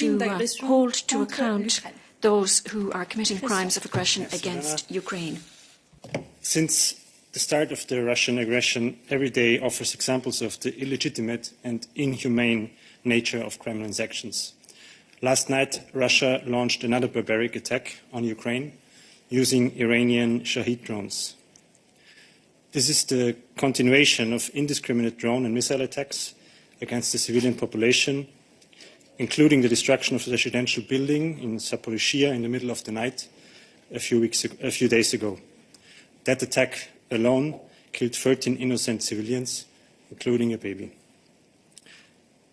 to hold to account those who are committing crimes of aggression against Ukraine. Since the start of the Russian aggression, every day offers examples of the illegitimate and inhumane nature of Kremlin's actions. Last night, Russia launched another barbaric attack on Ukraine using Iranian Shahed drones. This is the continuation of indiscriminate drone and missile attacks against the civilian population, including the destruction of a residential building in Zaporizhzhia in the middle of the night a few days ago. That attack alone killed 13 innocent civilians, including a baby.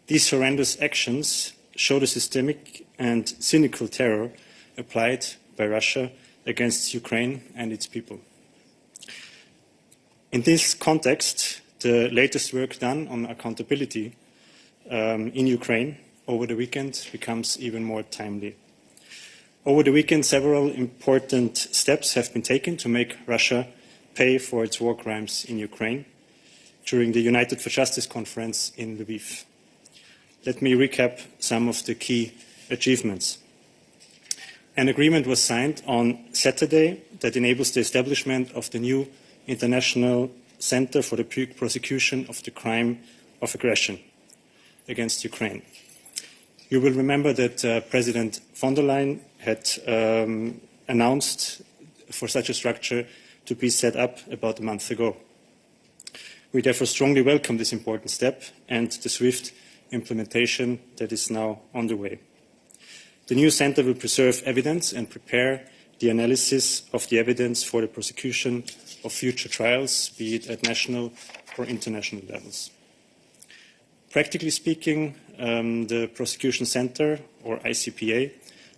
These horrendous actions show the systemic and cynical terror applied by Russia against Ukraine and its people. In this context, the latest work done on accountability in Ukraine over the weekend becomes even more timely. Over the weekend, several important steps have been taken to make Russia pay for its war crimes in Ukraine during the United for Justice conference in Lviv. Let me recap some of the key achievements. An agreement was signed on Saturday that enables the establishment of the new International Center for the Prosecution of the Crime of Aggression against Ukraine. You will remember that President von der Leyen had announced for such a structure to be set up about a month ago. We therefore strongly welcome this important step and the swift implementation that is now underway. The new centre will preserve evidence and prepare the analysis of the evidence for the prosecution of future trials, be it at national or international levels. Practically speaking, the Prosecution Centre, or ICPA,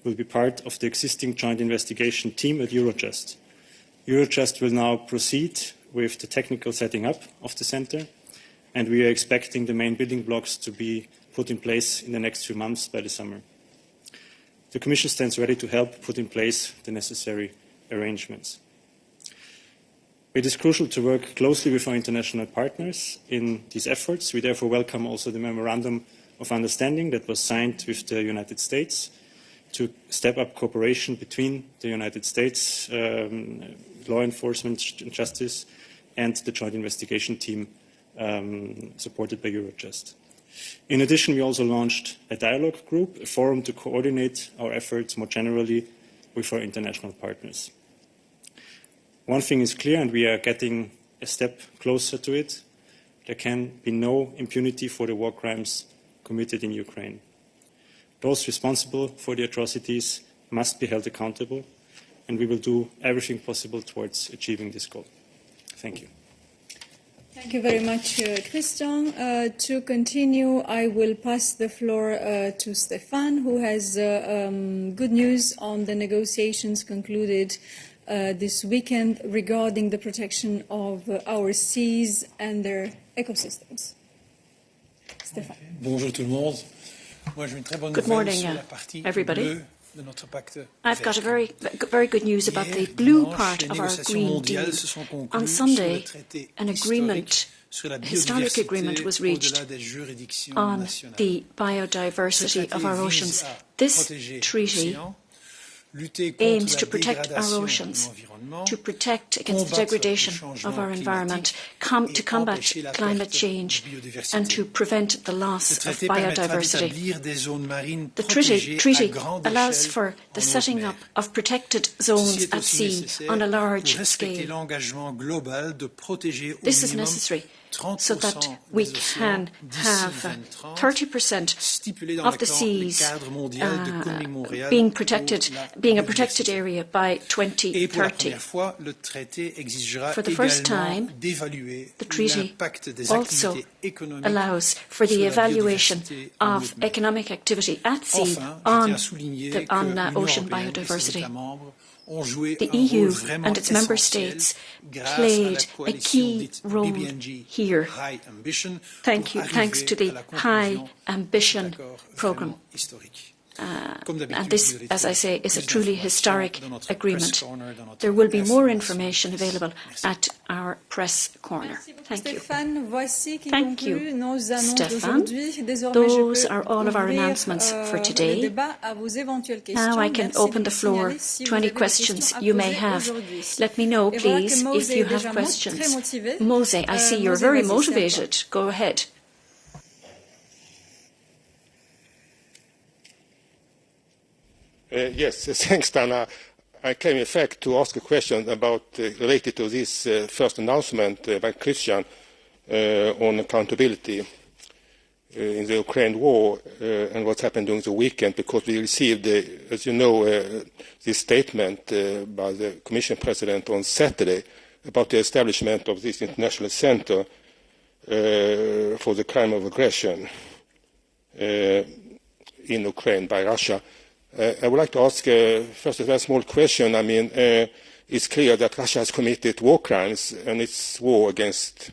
will be part of the existing joint investigation team at Eurojust. Eurojust will now proceed with the technical setting up of the centre, and we are expecting the main building blocks to be put in place in the next few months by the summer. The Commission stands ready to help put in place the necessary arrangements. It is crucial to work closely with our international partners in these efforts. We therefore welcome also the Memorandum of Understanding that was signed with the United States to step up cooperation between the United States law enforcement and justice and the joint investigation team supported by Eurojust. In addition, we also launched a dialogue group, a forum to coordinate our efforts more generally with our international partners. One thing is clear, and we are getting a step closer to it. There can be no impunity for the war crimes committed in Ukraine. Those responsible for the atrocities must be held accountable, and we will do everything possible towards achieving this goal. Thank you. Thank you very much, Christian. To continue, I will pass the floor to Stefan, who has good news on the negotiations concluded this weekend regarding the protection of our seas and their ecosystems. Stefan. Bonjour tout le monde. Moi, j'ai une très bonne nouvelle sur la partie bleue de notre pacte vert. I've got a very good news about the blue part of our Green Deal. On Sunday, an historic agreement was reached on the biodiversity of our oceans. This treaty aims to protect our oceans, to protect against the degradation of our environment, to combat climate change, and to prevent the loss of biodiversity. The treaty allows for the setting up of protected zones at sea on a large scale. This is necessary so that we can have 30% of the seas being a protected area by 2030. For the first time, the treaty also allows for the evaluation of economic activity at sea on ocean biodiversity. The EU and its member states played a key role here. Thanks to the High Ambition programme. and this, as I say, is a truly historic agreement. There will be more information available at our press corner. Thank you. Thank you, Stéphane. Those are all of our announcements for today. Now I can open the floor to any questions you may have. Let me know, please, if you have questions. Mose, I see you're very motivated. Go ahead. Yes, thanks, Dana. I came, in fact, to ask a question about related to this first announcement by Christian on accountability in the Ukraine war and what happened during the weekend, because we received, as you know, this statement by the Commission President on Saturday about the establishment of this international center for the crime of aggression in Ukraine by Russia. I would like to ask first a very small question. I mean, it's clear that Russia has committed war crimes, and its war against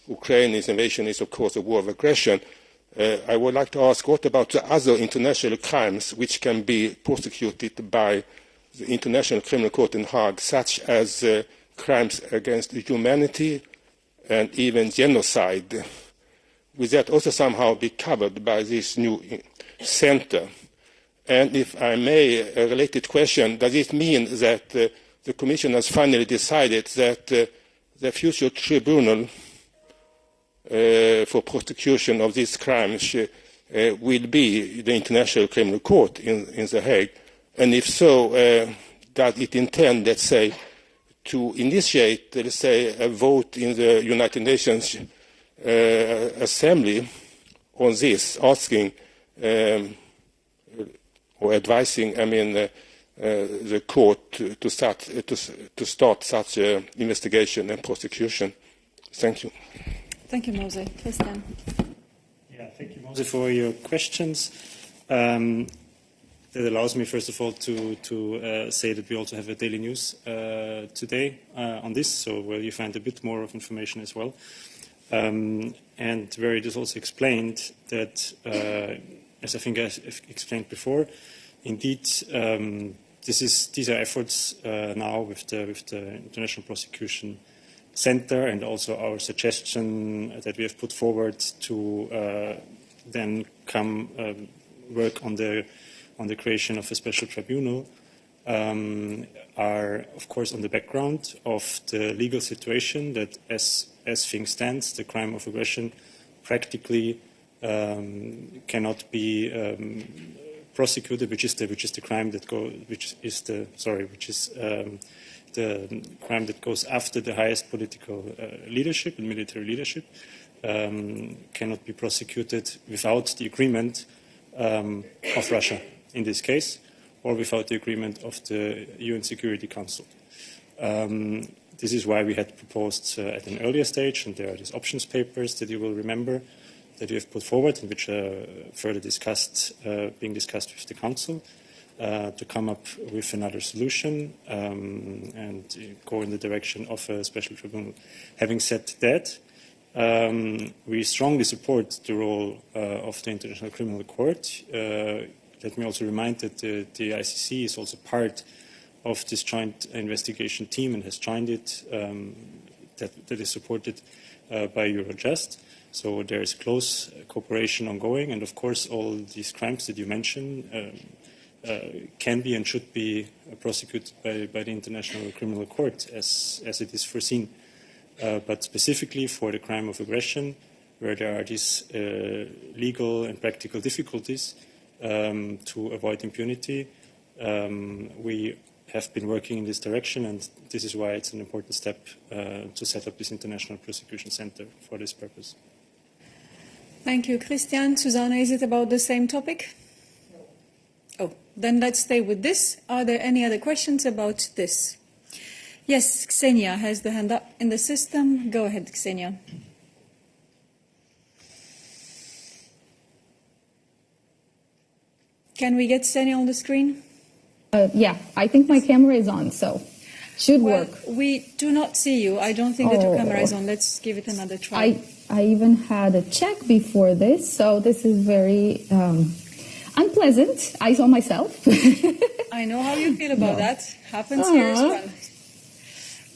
Ukraine, its invasion, is of course a war of aggression. I would like to ask, what about the other international crimes which can be prosecuted by the International Criminal Court in Hague, such as crimes against humanity and even genocide? Will that also somehow be covered by this new center? And if I may, a related question, does it mean that the Commission has finally decided that the future tribunal for prosecution of these crimes will be the International Criminal Court in The Hague? And if so, does it intend, let's say, to initiate, let's say, a vote in the United Nations Assembly on this, asking or advising, I mean, the court to start such an investigation and prosecution? Thank you. Thank you, Mose. Christian. Yeah, thank you, Mose, for your questions. That allows me, first of all, to say that we also have a daily news today on this, so where you find a bit more of information as well. And where it is also explained that, as I think I explained before, indeed, these are efforts now with the International Prosecution Center, and also our suggestion that we have put forward to then work on the creation of a special tribunal, are of course on the background of the legal situation that, as things stand, the crime of aggression practically cannot be prosecuted, which is the crime that the crime that goes after the highest political leadership and military leadership, cannot be prosecuted without the agreement of Russia in this case, or without the agreement of the UN Security Council. This is why we had proposed at an earlier stage, and there are these options papers that you will remember that we have put forward, and which are further being discussed with the Council, to come up with another solution and go in the direction of a special tribunal. Having said that, we strongly support the role of the International Criminal Court. Let me also remind that the ICC is also part of this joint investigation team and has joined it, that is supported by Eurojust. So there is close cooperation ongoing, and of course all these crimes that you mentioned can be and should be prosecuted by the International Criminal Court as it is foreseen. But specifically for the crime of aggression, where there are these legal and practical difficulties to avoid impunity, we have been working in this direction, and this is why it's an important step to set up this International Prosecution Center for this purpose. Thank you, Christian. Susanna, is it about the same topic? No. Oh, then let's stay with this. Are there any other questions about this? Yes, Ksenia has the hand up in the system. Go ahead, Ksenia. Can we get Ksenia on the screen? Yeah, I think my camera is on, so should work. We do not see you. I don't think that your camera is on. Let's give it another try. I even had a check before this, so this is very unpleasant. I saw myself. I know how you feel about that. Happens here as well.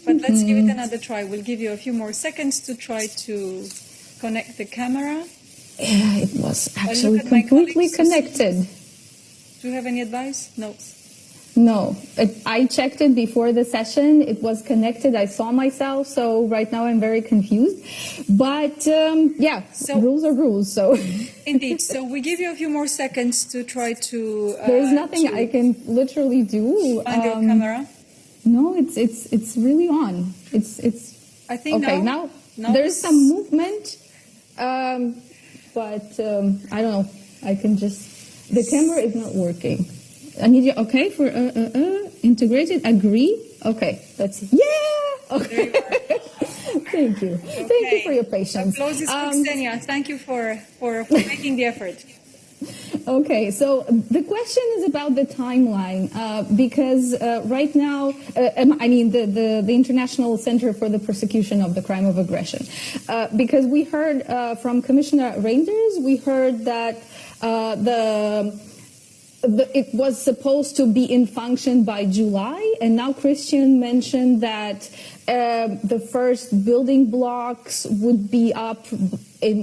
But let's give it another try. We'll give you a few more seconds to try to connect the camera. Yeah, it was actually completely connected. Do you have any advice? No. No, I checked it before the session. It was connected. I saw myself. So right now I'm very confused. But yeah, so, rules are rules. So indeed. So we give you a few more seconds to try to. There's nothing I can literally do. Find your camera. No, it's really on. It's. I think okay. Now there's some movement, but I don't know. I can just. The camera is not working. I need you, okay, for integrated, agree. Okay, let's see. Yeah! Okay. Thank you. Okay. Thank you for your patience. Applause is for Ksenia. Thank you for making the effort. Okay, so the question is about the timeline, because right now, I mean, the International Center for the Prosecution of the Crime of Aggression, because we heard from Commissioner Reinders, we heard that it was supposed to be in function by July, and now Christian mentioned that the first building blocks would be up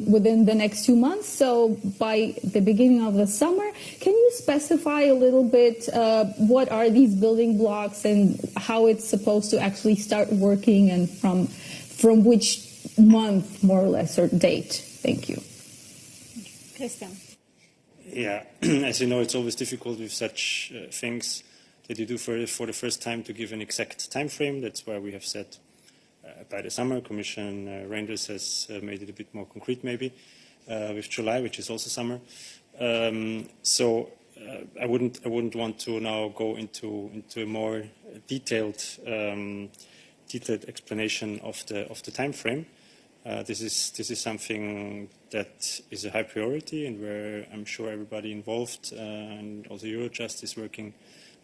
within the next 2 months, so by the beginning of the summer. Can you specify a little bit what are these building blocks and how it's supposed to actually start working, and from which month, more or less, or date? Thank you. Christian. Yeah, as you know, it's always difficult with such things that you do for the first time to give an exact time frame. That's why we have said by the summer. Commission Reinders has made it a bit more concrete, maybe with July, which is also summer. So I wouldn't want to now go into a more detailed explanation of the time frame. This is something that is a high priority, and where I'm sure everybody involved and also Eurojust is working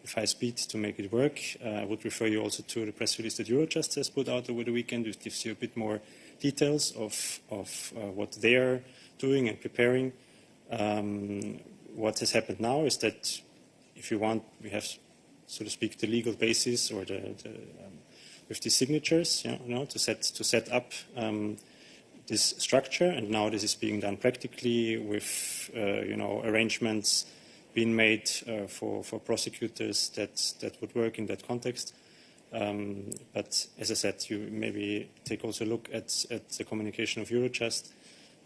with high speed to make it work. I would refer you also to the press release that Eurojust has put out over the weekend, which gives you a bit more details of what they are doing and preparing. What has happened now is that, if you want, we have, so to speak, the legal basis, or with the signatures, to set up this structure, and now this is being done practically with arrangements being made for prosecutors that would work in that context. But as I said, you maybe take also a look at the communication of Eurojust,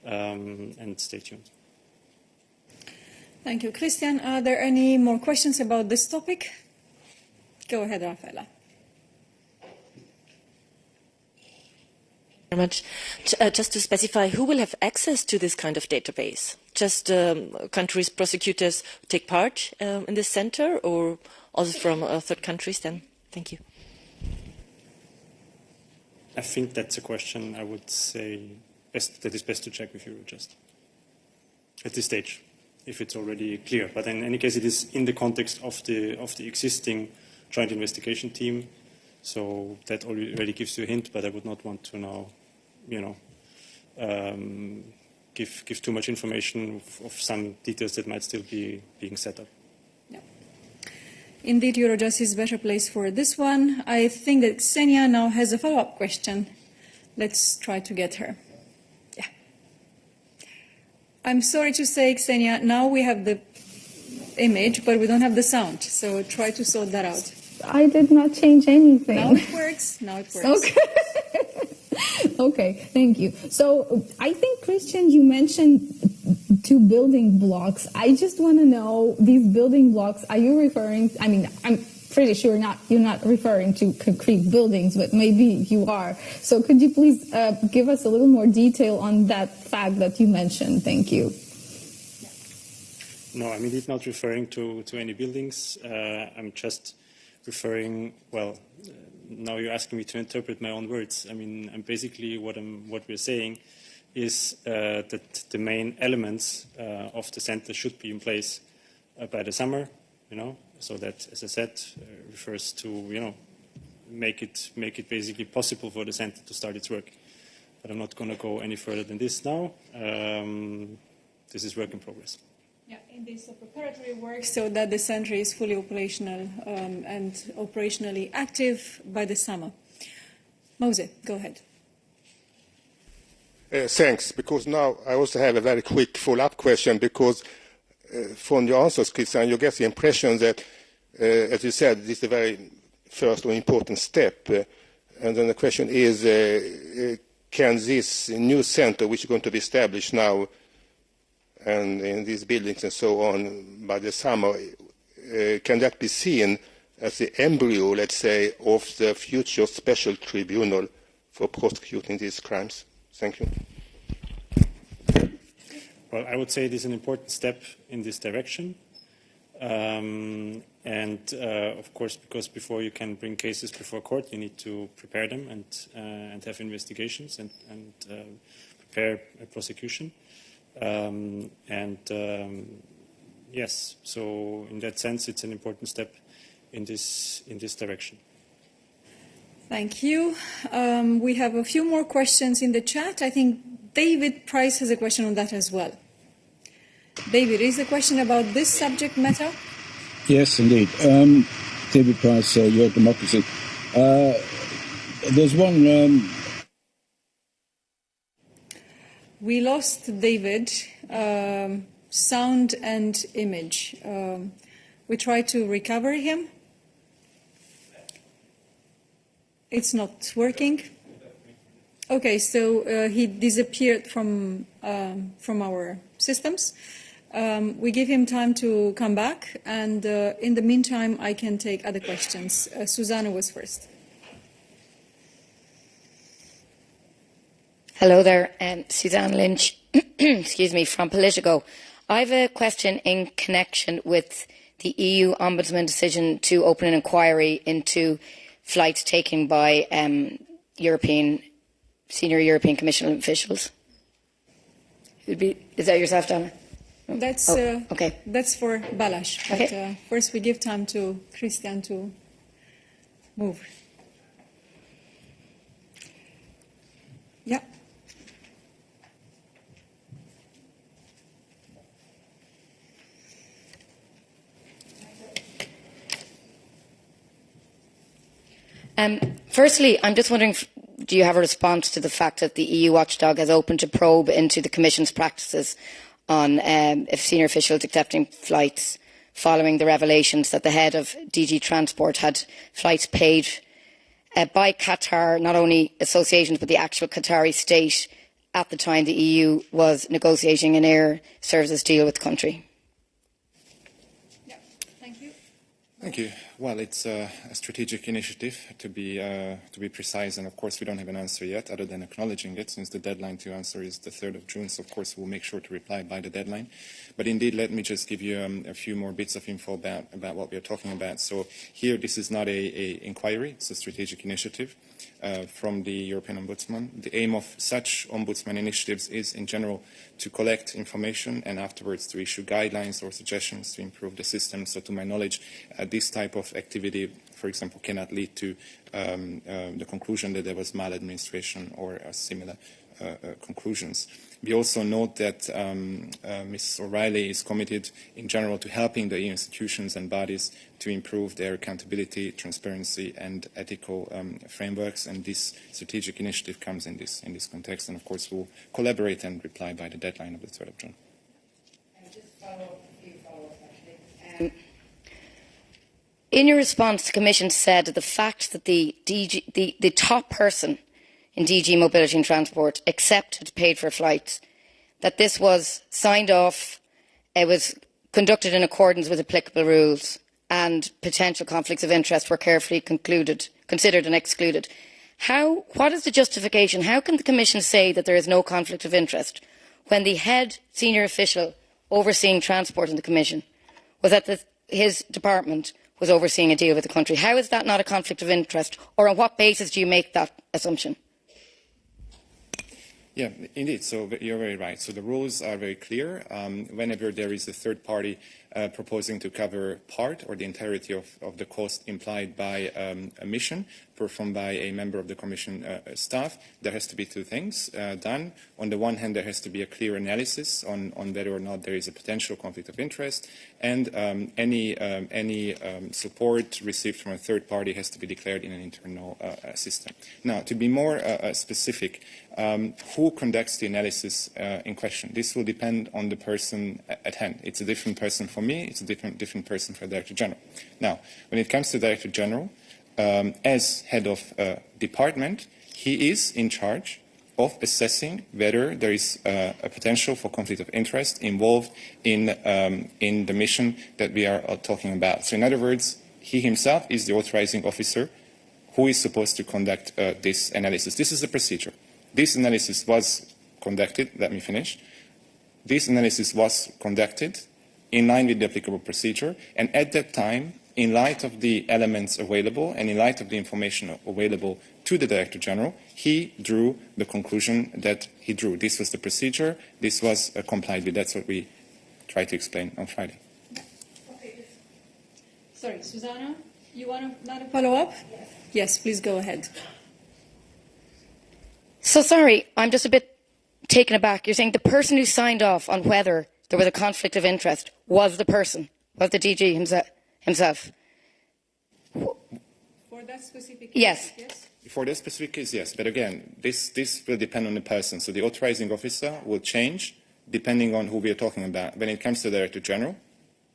and stay tuned. Thank you, Christian. Are there any more questions about this topic? Go ahead, Rafaela. Very much. Just to specify, who will have access to this kind of database? Just countries, prosecutors take part in this center, or also from third countries then? Thank you. I think that's a question I would say that is best to check with Eurojust at this stage, if it's already clear. But in any case, it is in the context of the existing joint investigation team. So that already gives you a hint, but I would not want to now, give too much information of some details that might still be being set up. Yeah. Indeed, Eurojust is better placed for this one. I think that Ksenia now has a follow-up question. Let's try to get her. Yeah. I'm sorry to say, Ksenia, now we have the image, but we don't have the sound. So try to sort that out. I did not change anything. Now it works. Now it works. Okay. Okay, thank you. So I think, Christian, you mentioned 2 building blocks. I just want to know, these building blocks, are you referring, I mean, I'm pretty sure you're not referring to concrete buildings, but maybe you are. So could you please give us a little more detail on that fact that you mentioned? Thank you. No, I'm indeed not referring to any buildings. I'm just referring, well, now you're asking me to interpret my own words. I mean, I'm basically what we're saying is that the main elements of the center should be in place by the summer, so that, as I said, refers to, make it basically possible for the center to start its work. But I'm not going to go any further than this now. This is work in progress. Yeah, in this preparatory work so that the center is fully operational and operationally active by the summer. Mose, go ahead. Thanks, because now I also have a very quick follow-up question, because from your answers, Christian, you get the impression that, as you said, this is the very first or important step. And then the question is, can this new center, which is going to be established now and in these buildings and so on by the summer, can that be seen as the embryo, let's say, of the future special tribunal for prosecuting these crimes? Thank you. Well, I would say it is an important step in this direction. Of course, because before you can bring cases before court, you need to prepare them and have investigations and prepare a prosecution. Yes, so in that sense, it's an important step in this direction. Thank you. We have a few more questions in the chat. I think David Price has a question on that as well. David, is the question about this subject matter? Yes, indeed. David Price, Your Democracy. There's one... We lost David, sound and image. We try to recover him. It's not working. Okay, so he disappeared from our systems. We give him time to come back, and in the meantime, I can take other questions. Susanna was first. Hello there, Suzanne Lynch, excuse me, from Politico. I have a question in connection with the EU Ombudsman decision to open an inquiry into flights taken by senior European Commission officials. Is that yourself, Donna? That's okay. That's for Balázs. But Okay. First, we give time to Christian to move. Yeah. Firstly, I'm just wondering, do you have a response to the fact that the EU watchdog has opened a probe into the Commission's practices on if senior officials accepting flights following the revelations that the head of DG Transport had flights paid by Qatar, not only associations but the actual Qatari state at the time the EU was negotiating an air services deal with the country? Yeah. Thank you. Thank you. Well, it's a strategic initiative, to be precise, and of course we don't have an answer yet, other than acknowledging it, since the deadline to answer is the 3rd of June. So of course we'll make sure to reply by the deadline. But indeed, let me just give you a few more bits of info about what we are talking about. So here, this is not a inquiry; it's a strategic initiative from the European Ombudsman. The aim of such Ombudsman initiatives is, in general, to collect information and afterwards to issue guidelines or suggestions to improve the system. So to my knowledge, this type of activity, for example, cannot lead to the conclusion that there was maladministration or similar conclusions. We also note that Ms. O'Reilly is committed in general to helping the EU institutions and bodies to improve their accountability, transparency and ethical frameworks, and this strategic initiative comes in this context, and of course we'll collaborate and reply by the deadline of the 3rd of June. In your response, the Commission said that the fact that the top person in DG Mobility and Transport accepted paid for flights, that this was signed off, it was conducted in accordance with applicable rules, and potential conflicts of interest were carefully considered and excluded. What is the justification? How can the Commission say that there is no conflict of interest when the head senior official overseeing transport in the Commission was that his department was overseeing a deal with the country? How is that not a conflict of interest, or on what basis do you make that assumption? Yeah, indeed. So you're very right. So the rules are very clear. Whenever there is a third party proposing to cover part or the entirety of the cost implied by a mission performed by a member of the Commission staff, there has to be two things done. On the one hand, there has to be a clear analysis on whether or not there is a potential conflict of interest, and any support received from a third party has to be declared in an internal system. Now, to be more specific, who conducts the analysis in question? This will depend on the person at hand. It's a different person for me. It's a different person for the Director General. Now, when it comes to the Director General, as head of department, he is in charge of assessing whether there is a potential for conflict of interest involved in the mission that we are talking about. So in other words, he himself is the authorizing officer who is supposed to conduct this analysis. This is the procedure. This analysis was conducted, let me finish. This analysis was conducted in line with the applicable procedure, and at that time, in light of the elements available and in light of the information available to the Director General, he drew the conclusion that he drew. This was the procedure. This was complied with. That's what we tried to explain on Friday. Okay. Sorry, Susanna, you want to follow up? Yes, please go ahead. So sorry, I'm just a bit taken aback. You're saying the person who signed off on whether there was a conflict of interest was the person, was the DG himself? For that specific case, yes. For that specific case, yes. But again, this will depend on the person. So the authorizing officer will change depending on who we are talking about. When it comes to the Director General,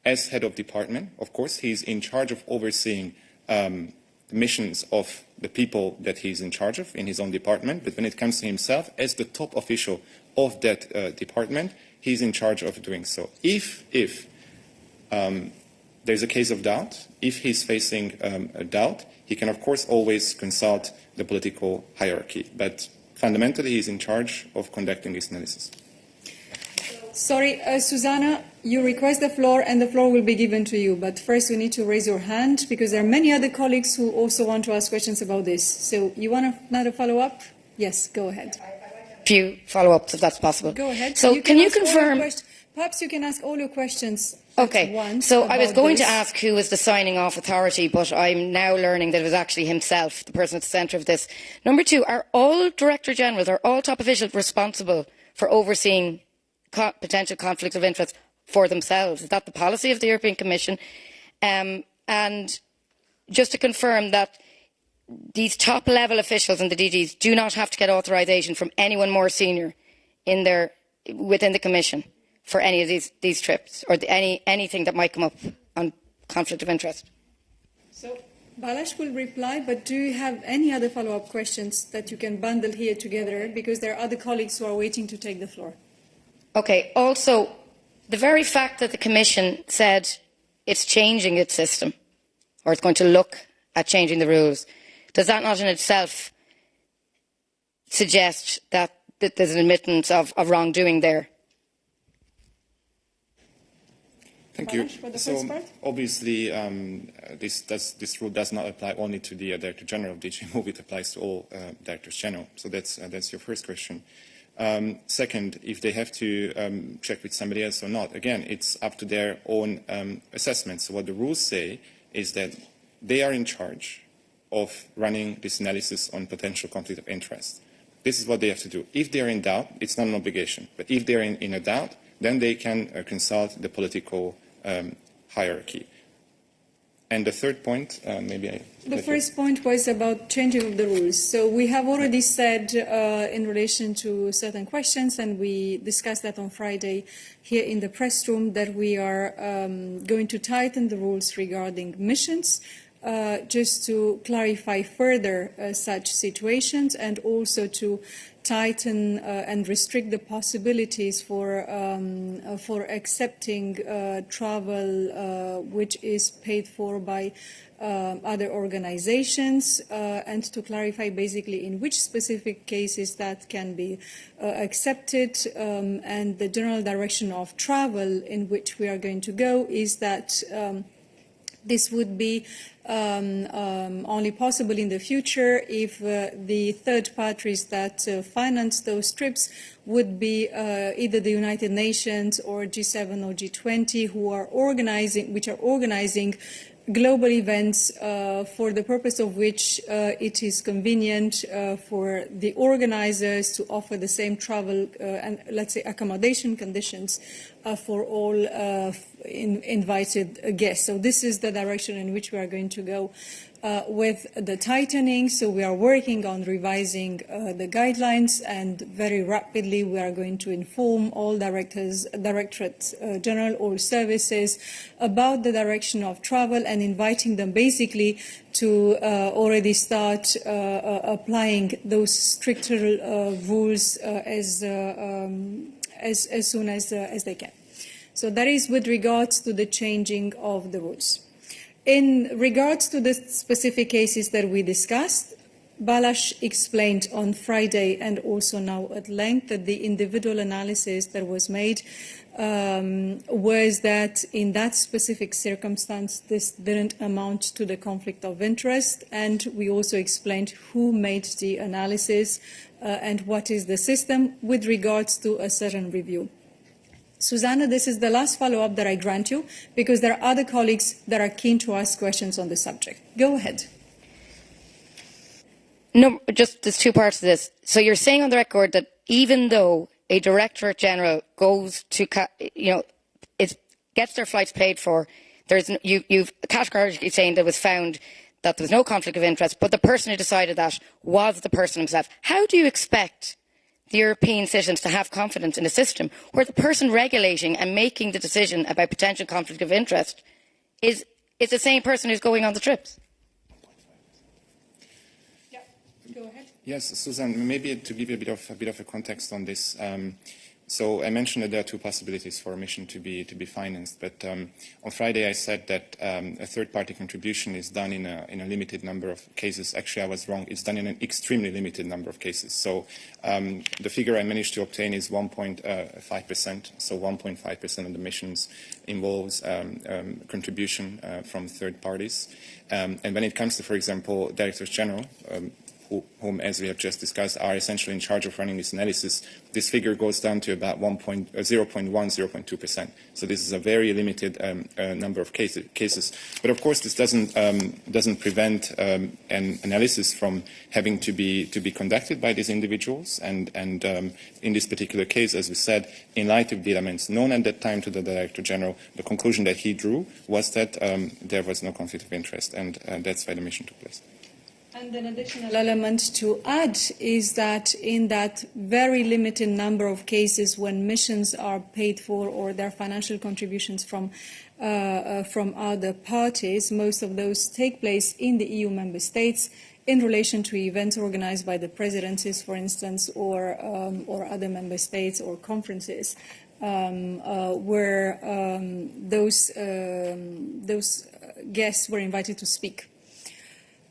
as head of department, of course, he's in charge of overseeing the missions of the people that he's in charge of in his own department. But when it comes to himself, as the top official of that department, he's in charge of doing so. If there's a case of doubt, if he's facing a doubt, he can, of course, always consult the political hierarchy. But fundamentally, he's in charge of conducting this analysis. Sorry, Susanna, you request the floor, and the floor will be given to you. But first, you need to raise your hand, because there are many other colleagues who also want to ask questions about this. So you want another follow-up? Yes, go ahead. A few follow-ups, if that's possible. Go ahead. So can you confirm... Perhaps you can ask all your questions Okay, at once. So I was going to ask who was the signing off authority, but I'm now learning that it was actually himself, the person at the centre of this. Number two, are all Director Generals, are all top officials responsible for overseeing potential conflicts of interest for themselves? Is that the policy of the European Commission? And just to confirm that these top-level officials and the DGs do not have to get authorisation from anyone more senior within the Commission for any of these trips, or anything that might come up on conflict of interest? So Balázs will reply, but do you have any other follow-up questions that you can bundle here together, because there are other colleagues who are waiting to take the floor? Okay, also, the very fact that the Commission said it's changing its system, or it's going to look at changing the rules, does that not in itself suggest that there's an admittance of wrongdoing there? Thank you. So obviously, this rule does not apply only to the Director General of DG Move. It applies to all Directors General. So that's your first question. Second, if they have to check with somebody else or not, again, it's up to their own assessment. So what the rules say is that they are in charge of running this analysis on potential conflict of interest. This is what they have to do. If they are in doubt, it's not an obligation. But if they are in a doubt, then they can consult the political hierarchy. And the third point, The first point was about changing of the rules. So we have already said in relation to certain questions, and we discussed that on Friday here in the press room, that we are going to tighten the rules regarding missions, just to clarify further such situations, and also to tighten and restrict the possibilities for accepting travel which is paid for by other organizations, and to clarify basically in which specific cases that can be accepted, and the general direction of travel in which we are going to go is that This would be only possible in the future if the third parties that finance those trips would be either the United Nations or G7 or G20, which are organizing global events for the purpose of which it is convenient for the organizers to offer the same travel and, let's say, accommodation conditions for all invited guests. So this is the direction in which we are going to go with the tightening. So we are working on revising the guidelines, and very rapidly we are going to inform all directorates general, all services about the direction of travel, and inviting them basically to already start applying those stricter rules as soon as they can. So that is with regards to the changing of the rules. In regards to the specific cases that we discussed, Balázs explained on Friday and also now at length that the individual analysis that was made was that in that specific circumstance this didn't amount to the conflict of interest, and we also explained who made the analysis and what is the system with regards to a certain review. Susanna, this is the last follow-up that I grant you, because there are other colleagues that are keen to ask questions on the subject. Go ahead. No, just there's two parts to this. So you're saying on the record that even though a Directorate General goes to, gets their flights paid for, you've categorically saying that it was found that there was no conflict of interest, but the person who decided that was the person himself. How do you expect the European citizens to have confidence in a system where the person regulating and making the decision about potential conflict of interest is the same person who's going on the trips? Yeah, go ahead. Yes, Susan, maybe to give you a bit of a context on this. So I mentioned that there are two possibilities for a mission to be financed, but on Friday I said that a third-party contribution is done in a limited number of cases. Actually, I was wrong. It's done in an extremely limited number of cases. So the figure I managed to obtain is 1.5%. So 1.5% of the missions involves contribution from third parties. And when it comes to, for example, Directors General, whom, as we have just discussed, are essentially in charge of running this analysis, this figure goes down to about 0.2%. So this is a very limited number of cases. But of course, this doesn't prevent an analysis from having to be conducted by these individuals. And in this particular case, as we said, in light of the elements known at that time to the Director General, the conclusion that he drew was that there was no conflict of interest, and that's why the mission took place. And an additional element to add is that in that very limited number of cases when missions are paid for or their financial contributions from other parties, most of those take place in the EU member states in relation to events organized by the presidencies, for instance, or other member states or conferences where those guests were invited to speak.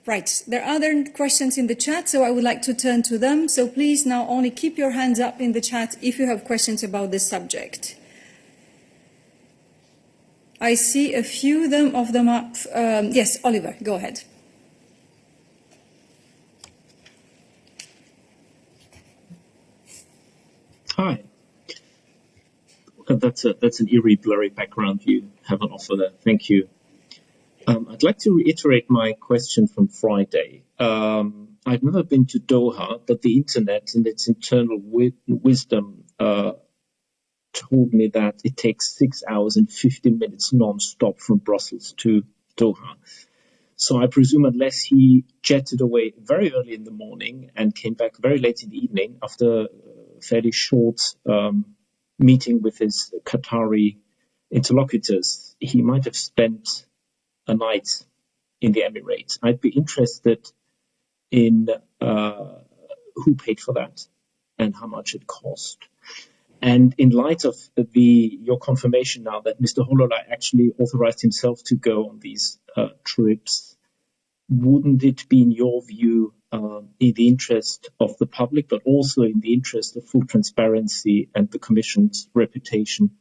Right, there are other questions in the chat, so I would like to turn to them. So please now only keep your hands up in the chat if you have questions about this subject. I see a few of them up. Yes, Oliver, go ahead. Hi. That's an eerie, blurry background you have on offer there. Thank you. I'd like to reiterate my question from Friday. I've never been to Doha, but the internet and its internal wisdom told me that it takes 6 hours and 50 minutes non-stop from Brussels to Doha. So I presume unless he jetted away very early in the morning and came back very late in the evening after a fairly short meeting with his Qatari interlocutors, he might have spent a night in the Emirates. I'd be interested in who paid for that and how much it cost. And in light of your confirmation now that Mr. Hololai actually authorized himself to go on these trips, wouldn't it be in your view in the interest of the public, but also in the interest of full transparency and the Commission's reputation,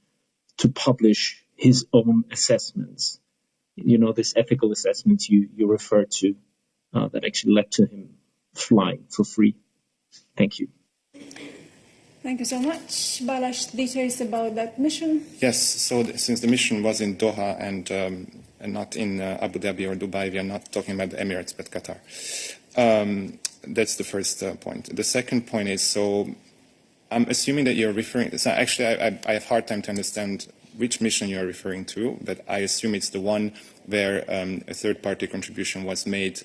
to publish his own assessments this ethical assessment you referred to that actually led to him flying for free. Thank you. Thank you so much. Balázs, details about that mission? Yes, so since the mission was in Doha and not in Abu Dhabi or Dubai, we are not talking about the Emirates, but Qatar. That's the first point. The second point is, so I'm assuming that you're referring, so actually I have a hard time to understand which mission you are referring to, but I assume it's the one where a third-party contribution was made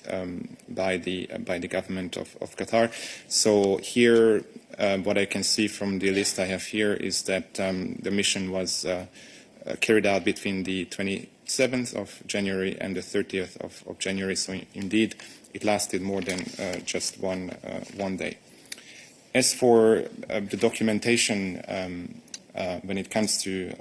by the government of Qatar. So here, what I can see from the list I have here is that the mission was carried out between the 27th of January and the 30th of January. So indeed, it lasted more than just one day. As for the documentation, when it comes to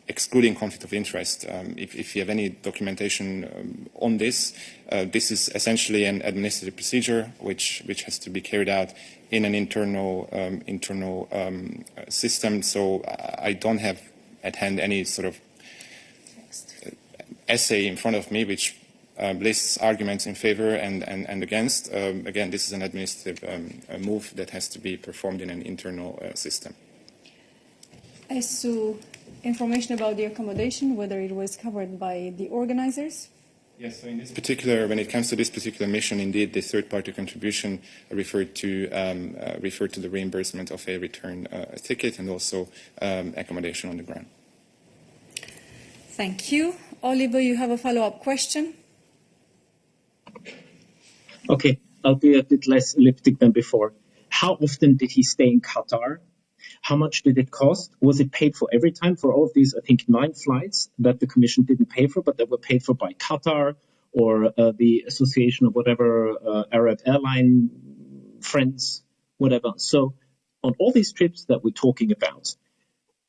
excluding conflict of interest, if you have any documentation on this, this is essentially an administrative procedure which has to be carried out in an internal system. So I don't have at hand any sort of essay in front of me which lists arguments in favor and against. Again, this is an administrative move that has to be performed in an internal system. As to information about the accommodation, whether it was covered by the organizers? Yes, so in this particular, when it comes to this particular mission, indeed, the third-party contribution referred to the reimbursement of a return ticket and also accommodation on the ground. Thank you. Oliver, you have a follow-up question? Okay, I'll be a bit less elliptic than before. How often did he stay in Qatar? How much did it cost? Was it paid for every time for all of these, I think, 9 flights that the Commission didn't pay for, but that were paid for by Qatar or the association of whatever Arab airline friends, whatever. So on all these trips that we're talking about,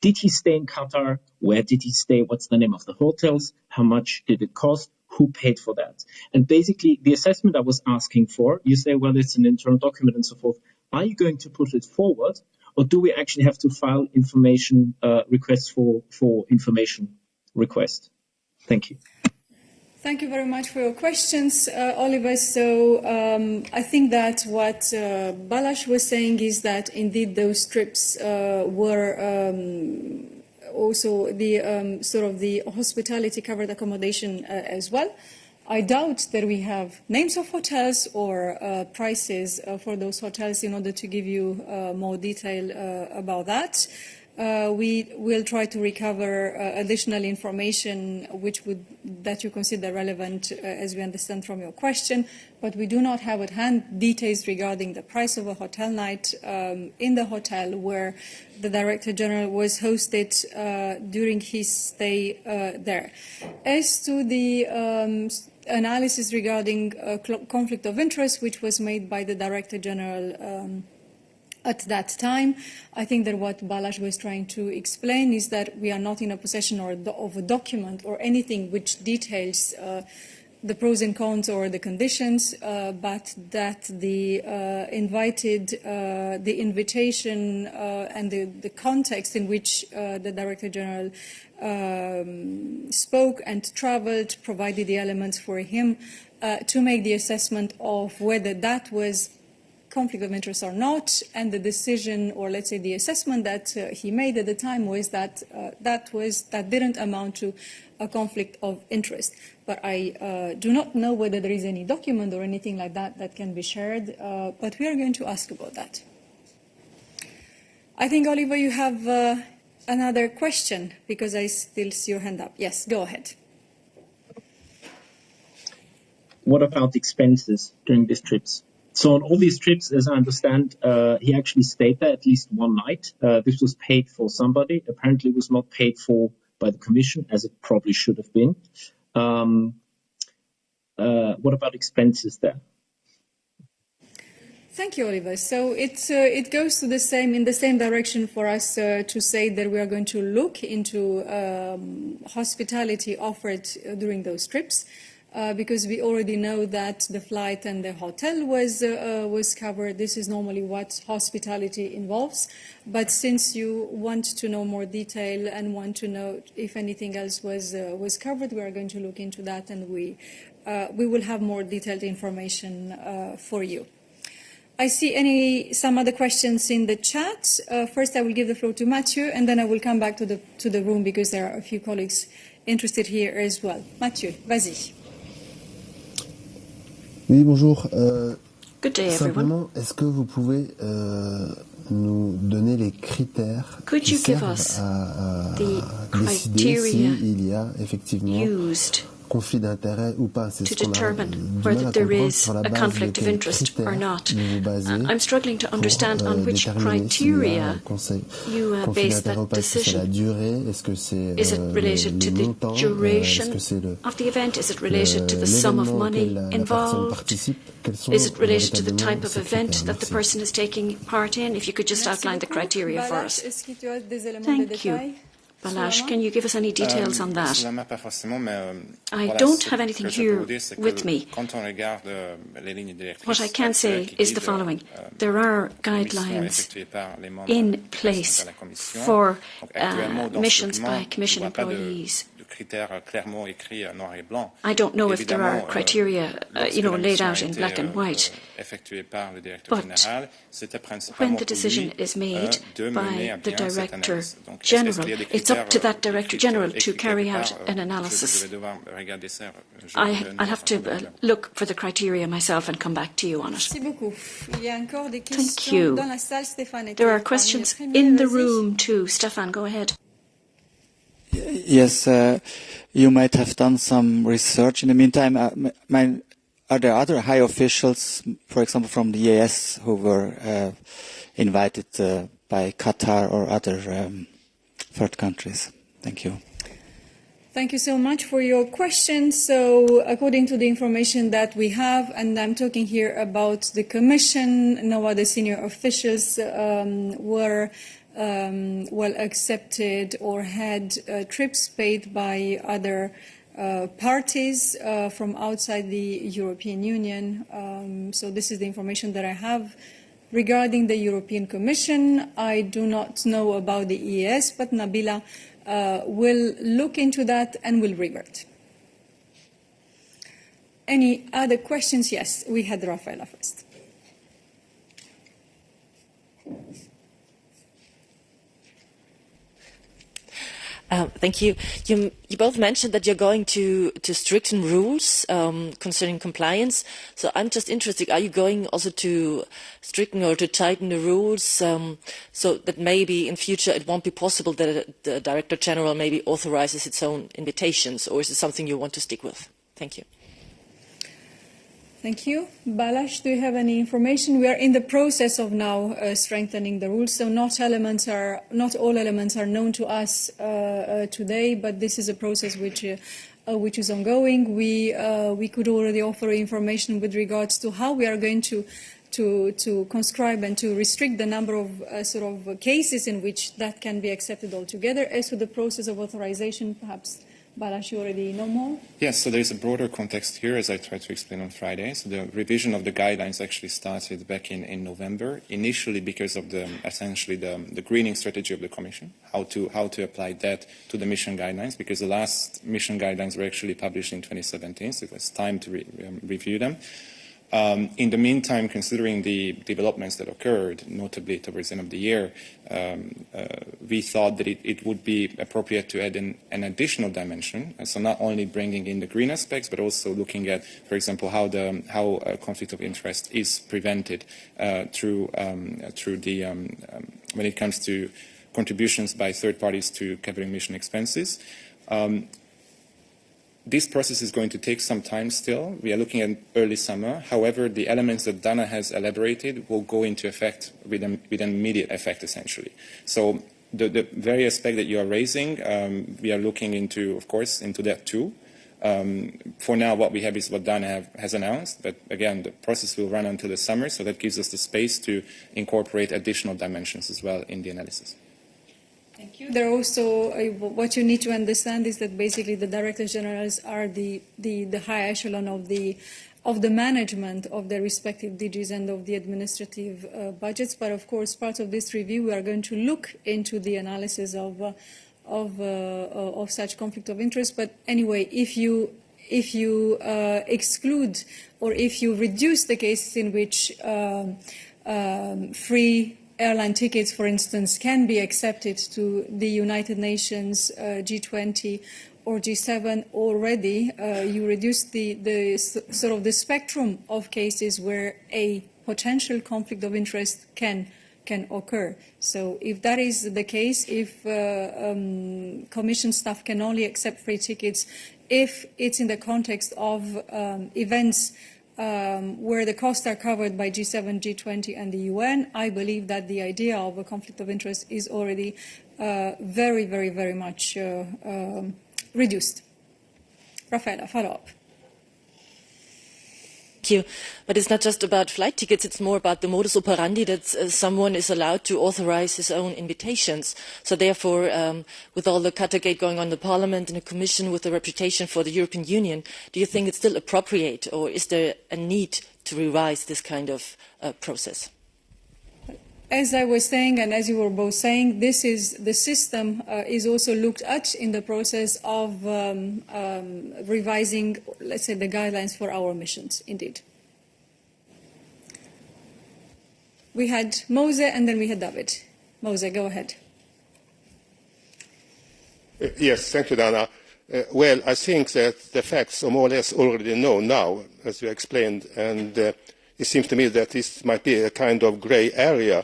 did he stay in Qatar? Where did he stay? What's the name of the hotels? How much did it cost? Who paid for that? And basically, the assessment I was asking for, you say, well, it's an internal document and so forth. Are you going to put it forward? Or do we actually have to file information requests for information request? Thank you. Thank you very much for your questions, Oliver. So I think that what Balázs was saying is that indeed those trips were also the sort of the hospitality covered accommodation as well. I doubt that we have names of hotels or prices for those hotels in order to give you more detail about that. We will try to recover additional information that you consider relevant as we understand from your question, but we do not have at hand details regarding the price of a hotel night in the hotel where the Director General was hosted during his stay there. As to the analysis regarding conflict of interest, which was made by the Director General at that time, I think that what Balázs was trying to explain is that we are not in a possession of a document or anything which details the pros and cons or the conditions, but that the invitation and the context in which the Director General spoke and traveled provided the elements for him to make the assessment of whether that was conflict of interest or not, and the decision, or let's say the assessment that he made at the time was that that didn't amount to a conflict of interest. But I do not know whether there is any document or anything like that that can be shared, but we are going to ask about that. I think, Oliver, you have another question, because I still see your hand up. Yes, go ahead. What about expenses during these trips? So on all these trips, as I understand, he actually stayed there at least one night. This was paid for somebody. Apparently it was not paid for by the Commission, as it probably should have been. What about expenses there? Thank you, Oliver. So it goes to in the same direction for us to say that we are going to look into hospitality offered during those trips. because we already know that the flight and the hotel was covered. This is normally what hospitality involves. But since you want to know more detail and want to know if anything else was covered, we are going to look into that, and we will have more detailed information for you. I see some other questions in the chat. First, I will give the floor to Mathieu, and then I will come back to the room because there are a few colleagues interested here as well. Mathieu, vas-y. Oui, bonjour. Good day, everyone. Simplement, est-ce que vous pouvez nous donner les critères qui servent à décider s'il y a effectivement conflit d'intérêt ou pas? C'est to determine whether there is a conflict of interest or not. I'm struggling to understand on which criteria you base that decision. Is it related to the duration of the event? Is it related to the sum of money involved? Is it related to the type of event that the person is taking part in? If you could just outline the criteria for us. Thank you. Balázs, can you give us any details on that? I don't have anything here with me. What I can say is the following. There are guidelines in place for missions by Commission employees. I don't know if there are criteria, laid out in black and white. But when the decision is made by the Director General, it's up to that Director General to carry out an analysis. I'll have to look for the criteria myself and come back to you on it. Thank you. There are questions in the room too. Stefan, go ahead. Yes, you might have done some research. In the meantime, are there other high officials, for example, from the EAS, who were invited by Qatar or other third countries? Thank you. Thank you so much for your question. So, according to the information that we have, and I'm talking here about the Commission, no other senior officials were well accepted or had trips paid by other parties from outside the European Union. So this is the information that I have regarding the European Commission. I do not know about the EES, but Nabila will look into that and will revert. Any other questions? Yes, we had Rafaela first. Thank you. You both mentioned that you're going to strengthen rules concerning compliance. So I'm just interested, are you going also to strengthen or to tighten the rules so that maybe in future it won't be possible that the Director General maybe authorizes its own invitations, or is it something you want to stick with? Thank you. Thank you. Balázs, do you have any information? We are in the process of now strengthening the rules, so not all elements are known to us today, but this is a process which is ongoing. We could already offer information with regards to how we are going to conscribe and to restrict the number of cases in which that can be accepted altogether. As to the process of authorization, perhaps Balázs, you already know more? Yes, so there's a broader context here, as I tried to explain on Friday. So the revision of the guidelines actually started back in November, initially because of essentially the greening strategy of the Commission, how to apply that to the mission guidelines, because the last mission guidelines were actually published in 2017, so it was time to review them. In the meantime, considering the developments that occurred, notably towards the end of the year, we thought that it would be appropriate to add an additional dimension. And so not only bringing in the green aspects, but also looking at, for example, how a conflict of interest is prevented through when it comes to contributions by third parties to covering mission expenses. This process is going to take some time still. We are looking at early summer. However, the elements that Dana has elaborated will go into effect with an immediate effect, essentially. So the very aspect that you are raising, we are looking into, of course, into that too. For now, what we have is what Dana has announced. But again, the process will run until the summer, so that gives us the space to incorporate additional dimensions as well in the analysis. Thank There are also, what you need to understand is that basically the directors generals are the high echelon of the management of their respective DGs and of the administrative budgets. But of course, part of this review, we are going to look into the analysis of such conflict of interest. But anyway, if you exclude or if you reduce the cases in which free airline tickets, for instance, can be accepted to the United Nations, G20 or G7 already, you reduce the sort of the spectrum of cases where a potential conflict of interest can occur. So if that is the case, if Commission staff can only accept free tickets if it's in the context of events where the costs are covered by G7, G20 and the UN, I believe that the idea of a conflict of interest is already very, very, very much reduced. Rafaela, follow up. Thank you. But it's not just about flight tickets, it's more about the modus operandi that someone is allowed to authorize his own invitations. So therefore, with all the Qatargate going on in the Parliament and the Commission with a reputation for the European Union, do you think it's still appropriate or is there a need to revise this kind of process? As I was saying, and as you were both saying, this is the system is also looked at in the process of revising, let's say, the guidelines for our missions. Indeed, we had Mose and then we had David. Mose, go ahead. Yes, thank you, Dana. Well, I think that the facts are more or less already known now, as you explained, and it seems to me that this might be a kind of grey area.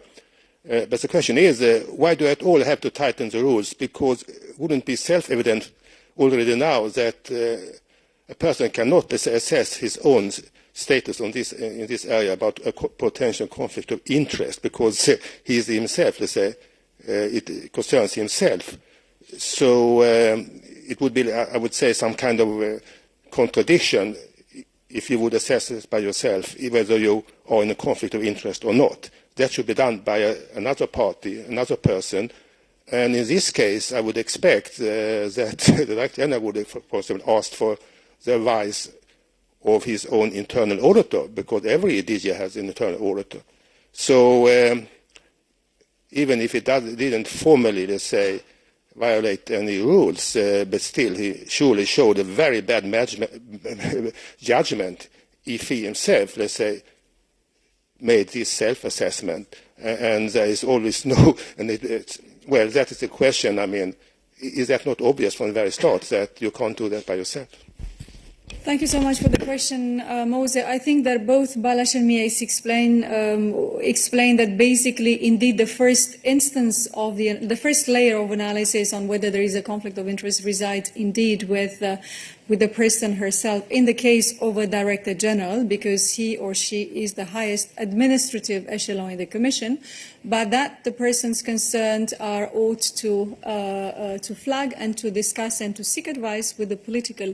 But the question is, why do I at all have to tighten the rules? Because wouldn't it be self-evident already now that a person cannot assess his own status on this, in this area about a potential conflict of interest because he is himself, let's say, it concerns himself. So it would be, I would say, some kind of contradiction if you would assess it by yourself, whether you are in a conflict of interest or not. That should be done by another party, another person. And in this case, I would expect that the Director General would, of course, have asked for the advice of his own internal auditor, because every DG has an internal auditor. So even if it didn't formally, let's say, violate any rules, but still he surely showed a very bad judgment if he himself, let's say, made this self-assessment, and there is always no, and well, that is the question. I mean, is that not obvious from the very start that you can't do that by yourself? Thank you so much for the question, Mose. I think that both Balázs and Mies explain that basically, indeed, the first instance of the first layer of analysis on whether there is a conflict of interest resides indeed with the person herself in the case of a Director General, because he or she is the highest administrative echelon in the Commission, but that the persons concerned are ought to flag and to discuss and to seek advice with the political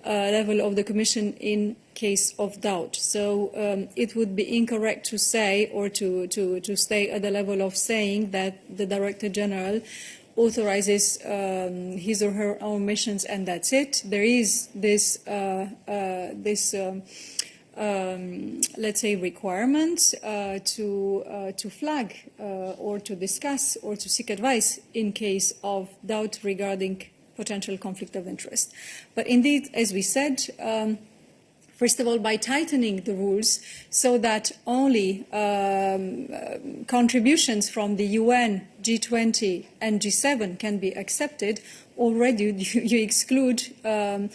level of the Commission in case of doubt. So it would be incorrect to say or to stay at the level of saying that the Director General authorizes his or her own missions and that's it. There is this let's say, requirement to flag or to discuss or to seek advice in case of doubt regarding potential conflict of interest. But indeed, as we said, first of all, by tightening the rules so that only contributions from the UN, G20 and G7 can be accepted, already you exclude or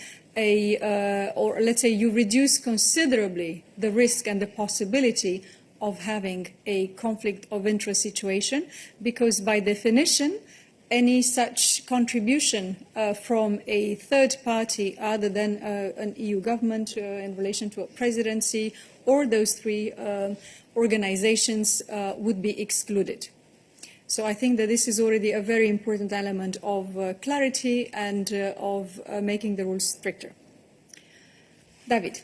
let's say you reduce considerably the risk and the possibility of having a conflict of interest situation, because by definition, any such contribution from a third party other than an EU government in relation to a presidency or those three organizations would be excluded. So I think that this is already a very important element of clarity and of making the rules stricter. David.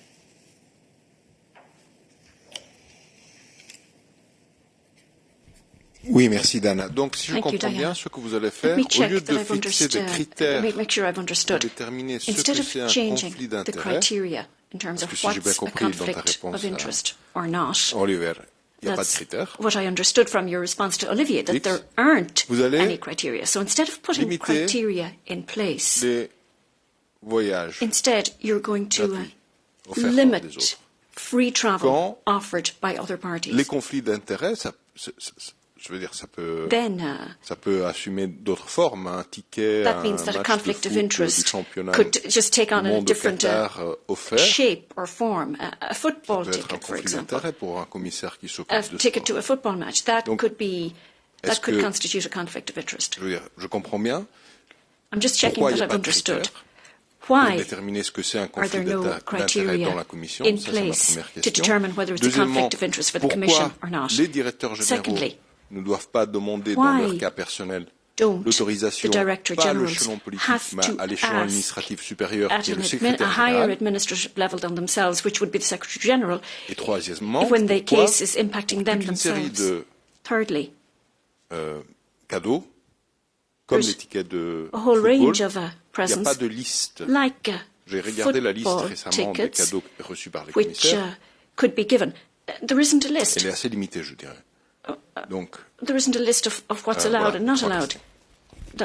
Oui, merci Dana. Donc, si je comprends bien, ce que vous allez faire, au lieu de fixer des critères pour déterminer ce que c'est un conflit d'intérêts, parce que si j'ai bien compris dans ta réponse à Oliver, il n'y a pas de critères. What I understood from your response to Olivier, that there aren't any criteria. So instead of putting criteria in place, instead you're going to limit free travel offered by other parties. Les conflits d'intérêts, je veux dire, ça peut assumer d'autres formes. Un ticket, un match de foot du championnat du monde au Qatar offert. Shape or form. A football ticket, for example. Pour un commissaire qui s'occupe de ticket to a football match. That could constitute a conflict of interest. Je veux dire, je comprends bien. I'm just checking that I've understood. Why are there no criteria in place to determine whether it's a conflict of interest for the Commission or not? Secondly, ne doivent pas demander dans leur cas personnel l'autorisation pas à l'échelon politique, mais à l'échelon administratif supérieur qui est le secrétaire général. Et troisièmement, pourquoi toute une série de cadeaux, comme l'étiquette de football, il n'y a pas de liste. J'ai regardé la liste récemment des cadeaux reçus par les commissaires. Elle est assez limitée, je dirais. Donc, there isn't a list of what's allowed and not allowed.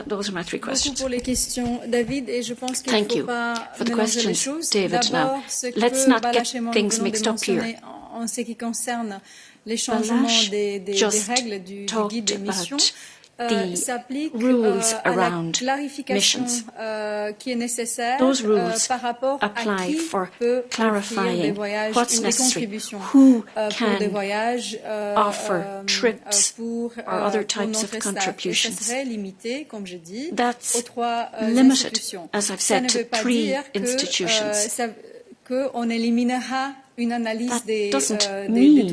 Those are my three questions. Pour les questions, David, et je pense qu'il Thank faut you pas for the mélanger les questions, choses. David. Now, let's not get things mixed up here. En ce qui concerne les changements des règles du guide d'émission, s'applique à la clarification qui est nécessaire par rapport à qui peut offrir des voyages ou des contributions pour des voyages pour notre staff. Et ça serait limité, comme je dis, aux trois institutions. Ça ne veut pas dire qu'on éliminera une analyse des tout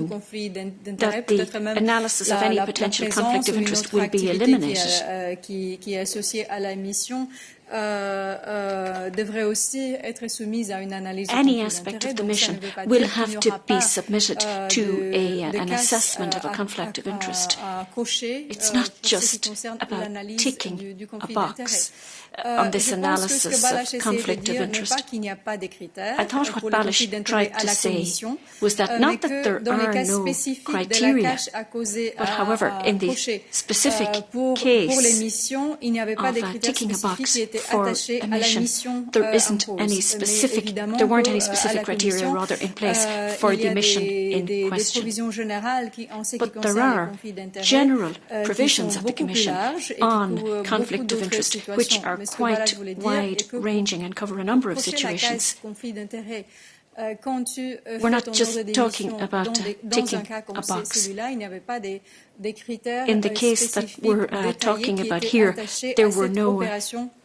conflits d'intérêts, peut-être même la présence ou une autre activité qui est associée à la mission devrait aussi être soumise à une analyse de conflit d'intérêts. Any aspect of the mission will have to be submitted to an assessment of a conflict of interest. It's not just about ticking a box on this analysis of conflict of interest. I thought what Balish tried to say was that not that there are no criteria, but however, in the specific case of ticking a box for a mission, there weren't any specific criteria rather in place for the mission in question. But there are general provisions of the Commission on conflict of interest, which are quite wide-ranging and cover a number of situations. We're not just talking about ticking a box. In the case that we're talking about here, there were no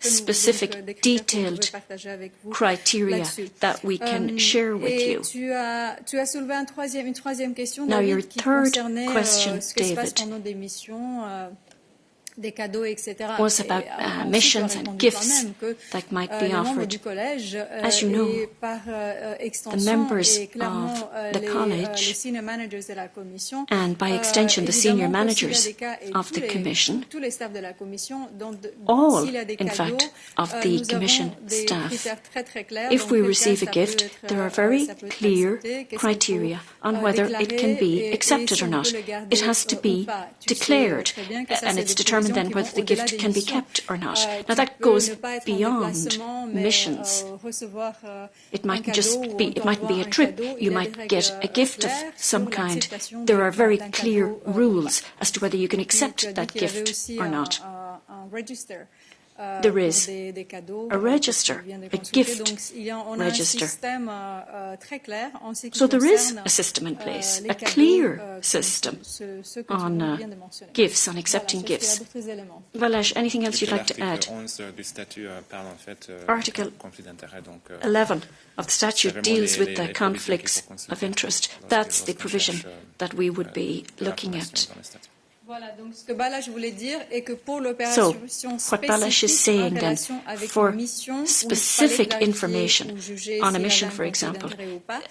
specific detailed criteria that we can share with you. Now, your third question, David, was about missions and gifts that might be offered. As you know, the members of the college, and by extension the senior managers of the Commission, all, in fact, of the Commission staff, if we receive a gift, there are very clear criteria on whether it can be accepted or not. It has to be declared, and it's determined then whether the gift can be kept or not. Now that goes beyond missions. It might just be, it might be a trip. You might get a gift of some kind. There are very clear rules as to whether you can accept that gift or not. There is a register, a gift register. So there is a system in place, a clear system on gifts, on accepting gifts. Valesh, anything else you'd like to add? Article 11 of the statute deals with the conflicts of interest. That's the provision that we would be looking at. So, what Balázs is saying then, for specific information on a mission, for example,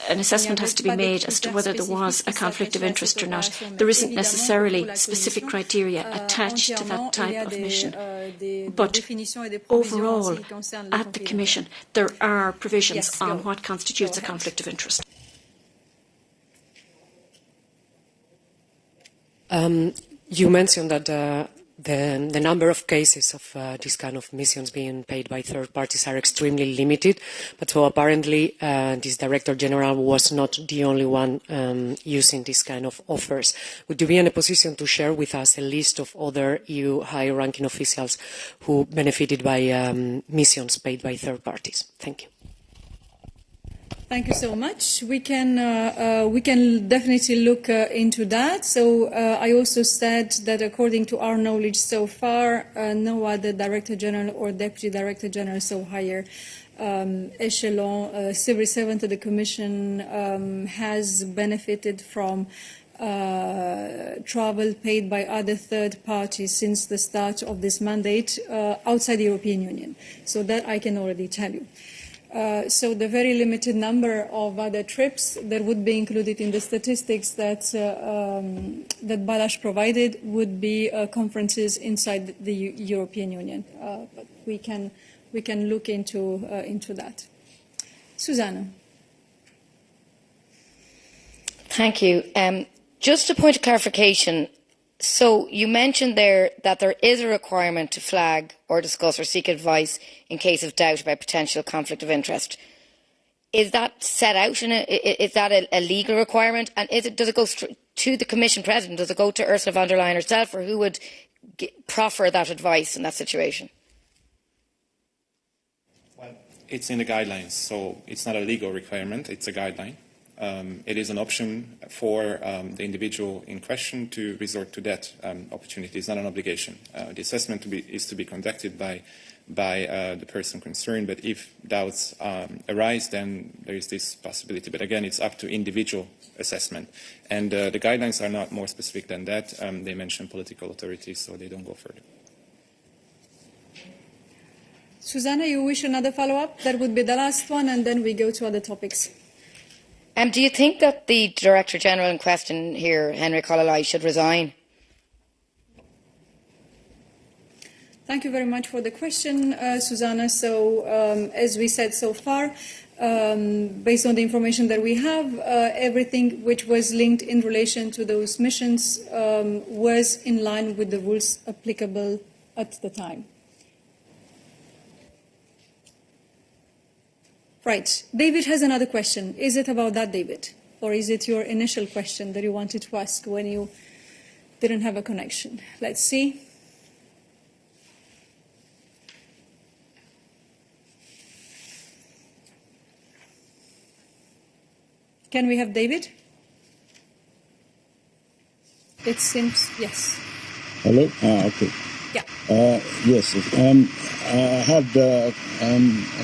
an assessment has to be made as to whether there was a conflict of interest or not. There isn't necessarily specific criteria attached to that type of mission. But overall, at the Commission, there are provisions on what constitutes a conflict of interest. You mentioned that the number of cases of this kind of missions being paid by third parties are extremely limited, but so apparently this Director General was not the only one using this kind of offers. Would you be in a position to share with us a list of other EU high-ranking officials who benefited by missions paid by third parties? Thank you. Thank you so much. We can definitely look into that. So I also said that according to our knowledge so far, no other Director General or Deputy Director General, so higher echelon civil servant of the Commission has benefited from travel paid by other third parties since the start of this mandate outside the European Union. So that I can already tell you. So the very limited number of other trips that would be included in the statistics that that Balázs provided would be conferences inside the European Union. But we can look into that. Susanna. Thank you. Just a point of clarification. So you mentioned there that there is a requirement to flag or discuss or seek advice in case of doubt about potential conflict of interest. Is that set out in is that a legal requirement? And does it go to the Commission President? Does it go to Ursula von der Leyen herself, or who would proffer that advice in that situation? Well, it's in the guidelines, so it's not a legal requirement. It's a guideline. It is an option for the individual in question to resort to that opportunity. It's not an obligation. The assessment is to be conducted by the person concerned, but if doubts arise, then there is this possibility. But again, it's up to individual assessment. And the guidelines are not more specific than that. They mention political authorities, so they don't go further. Susanna, you wish another follow-up? That would be the last one, and then we go to other topics. Do you think that the Director General in question here, Henrik Hololai, should resign? Thank you very much for the question, Susanna. So, as we said so far, based on the information that we have, everything which was linked in relation to those missions was in line with the rules applicable at the time. Right. David has another question. Is it about that, David? Or is it your initial question that you wanted to ask when you didn't have a connection? Let's see. Can we have David? It seems, yes. Hello? Okay. Yeah. Yes. I had a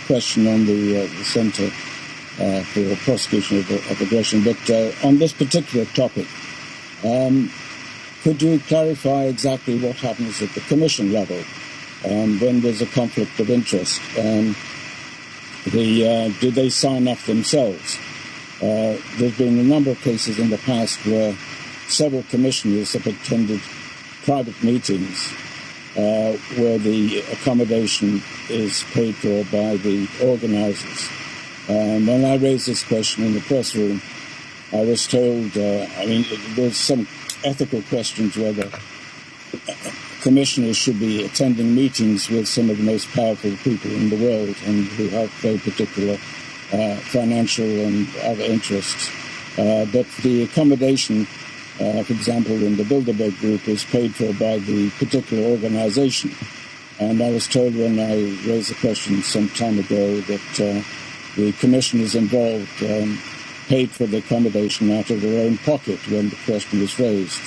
question on the Centre for Prosecution of Aggression, but on this particular topic, could you clarify exactly what happens at the Commission level when there's a conflict of interest? Do they sign off themselves? There's been a number of cases in the past where several commissioners have attended private meetings where the accommodation is paid for by the organisers. When I raised this question in the press room, I was told, there's some ethical questions whether commissioners should be attending meetings with some of the most powerful people in the world and who have very particular financial and other interests. But the accommodation, for example, in the Bilderberg Group, is paid for by the particular organisation. And I was told when I raised the question some time ago that the commissioners involved paid for the accommodation out of their own pocket when the question was raised.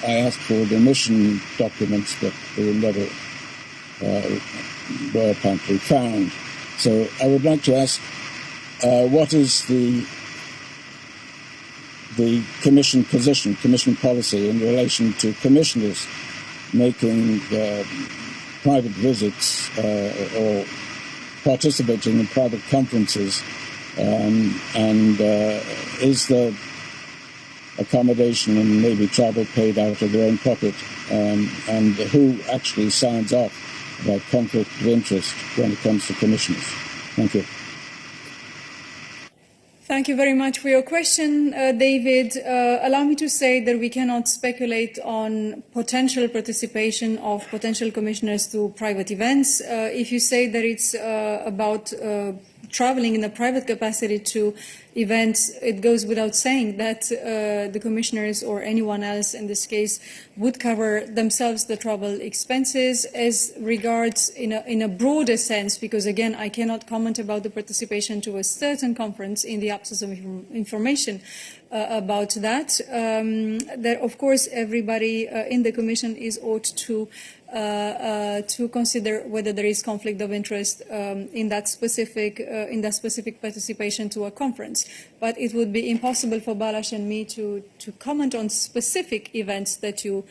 I asked for the mission documents, but they were never were apparently found. So I would like to ask, what is the the Commission position, Commission policy in relation to commissioners making private visits or participating in private conferences, and is the accommodation and maybe travel paid out of their own pocket, and who actually signs off about conflict of interest when it comes to commissioners? Thank you. Thank you very much for your question, David. Allow me to say that we cannot speculate on potential participation of potential commissioners to private events. If you say that it's about traveling in a private capacity to events, it goes without saying that the commissioners or anyone else in this case would cover themselves the travel expenses. As regards in a broader sense, because again I cannot comment about the participation to a certain conference in the absence of information about that. That of course everybody in the Commission is ought to consider whether there is conflict of interest in that specific participation to a conference. But it would be impossible for Balázs and me to comment on specific events that you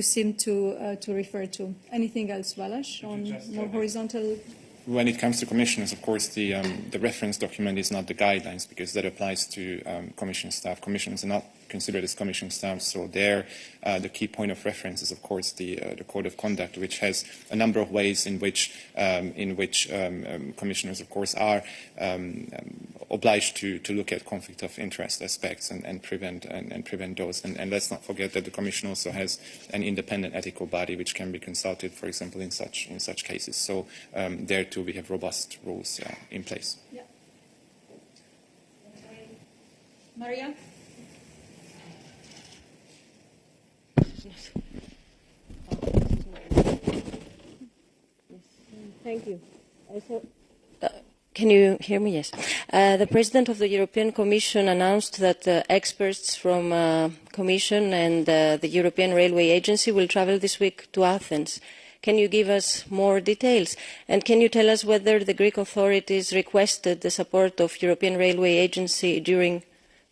seem to refer to. Anything else, Balázs, on more horizontal? When it comes to commissioners, of course, the reference document is not the guidelines, because that applies to Commission staff. Commissioners are not considered as Commission staff, so there the key point of reference is, of course, the Code of Conduct, which has a number of ways in which commissioners, of course, are obliged to look at conflict of interest aspects and prevent those. And let's not forget that the Commission also has an independent ethical body which can be consulted, for example, in such cases. So there too we have robust rules in place. Yeah. Maria? Thank you. Can you hear me? Yes. The President of the European Commission announced that experts from Commission and the European Railway Agency will travel this week to Athens. Can you give us more details? And can you tell us whether the Greek authorities requested the support of European Railway Agency during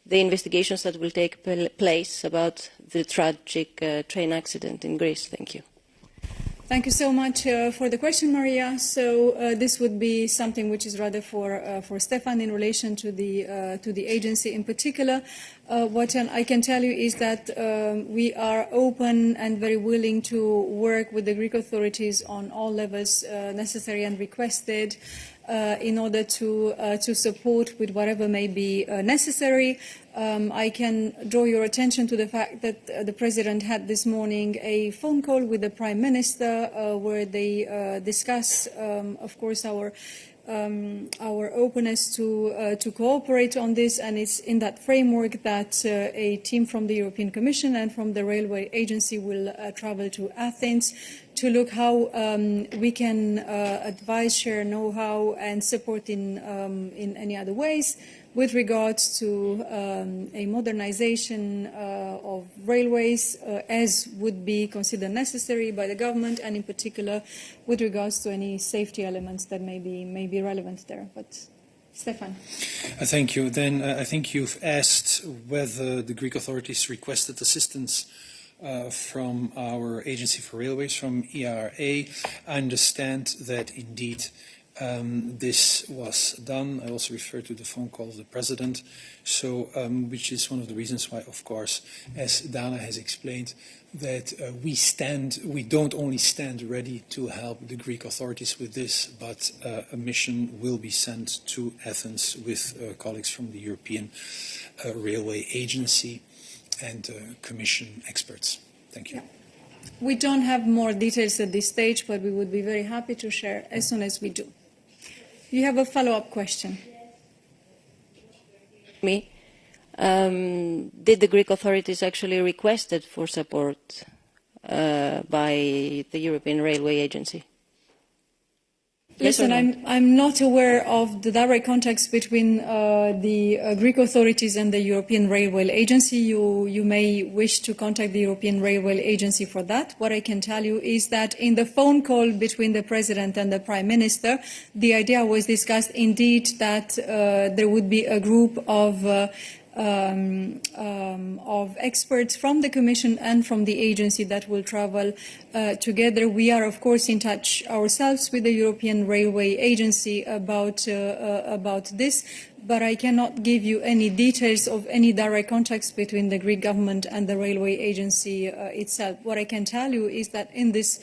the investigations that will take place about the tragic train accident in Greece? Thank you. Thank you so much for the question, Maria. So this would be something which is rather for Stefan in relation to the agency in particular. What I can tell you is that we are open and very willing to work with the Greek authorities on all levels necessary and requested in order to support with whatever may be necessary. I can draw your attention to the fact that the President had this morning a phone call with the Prime Minister where they discuss, of course, our openness to cooperate on this, and it's in that framework that a team from the European Commission and from the Railway Agency will travel to Athens to look how we can advise, share know-how and support in any other ways with regards to a modernization of railways as would be considered necessary by the government, and in particular with regards to any safety elements that may be relevant there. But Stefan. Thank you. Then I think you've asked whether the Greek authorities requested assistance from our Agency for Railways, from ERA. I understand that indeed this was done. I also refer to the phone call of the President, so which is one of the reasons why, of course, as Dana has explained, that we don't only stand ready to help the Greek authorities with this, but a mission will be sent to Athens with colleagues from the European Railway Agency and Commission experts. Thank you. Yeah. We don't have more details at this stage, but we would be very happy to share as soon as we do. You have a follow-up question. Me? Did the Greek authorities actually requested for support by the European Railway Agency? Listen, I'm not aware of the direct contacts between the Greek authorities and the European Railway Agency. You may wish to contact the European Railway Agency for that. What I can tell you is that in the phone call between the President and the Prime Minister, the idea was discussed indeed that there would be a group of of experts from the Commission and from the agency that will travel together. We are, of course, in touch ourselves with the European Railway Agency about this, but I cannot give you any details of any direct contacts between the Greek government and the railway agency itself. What I can tell you is that in this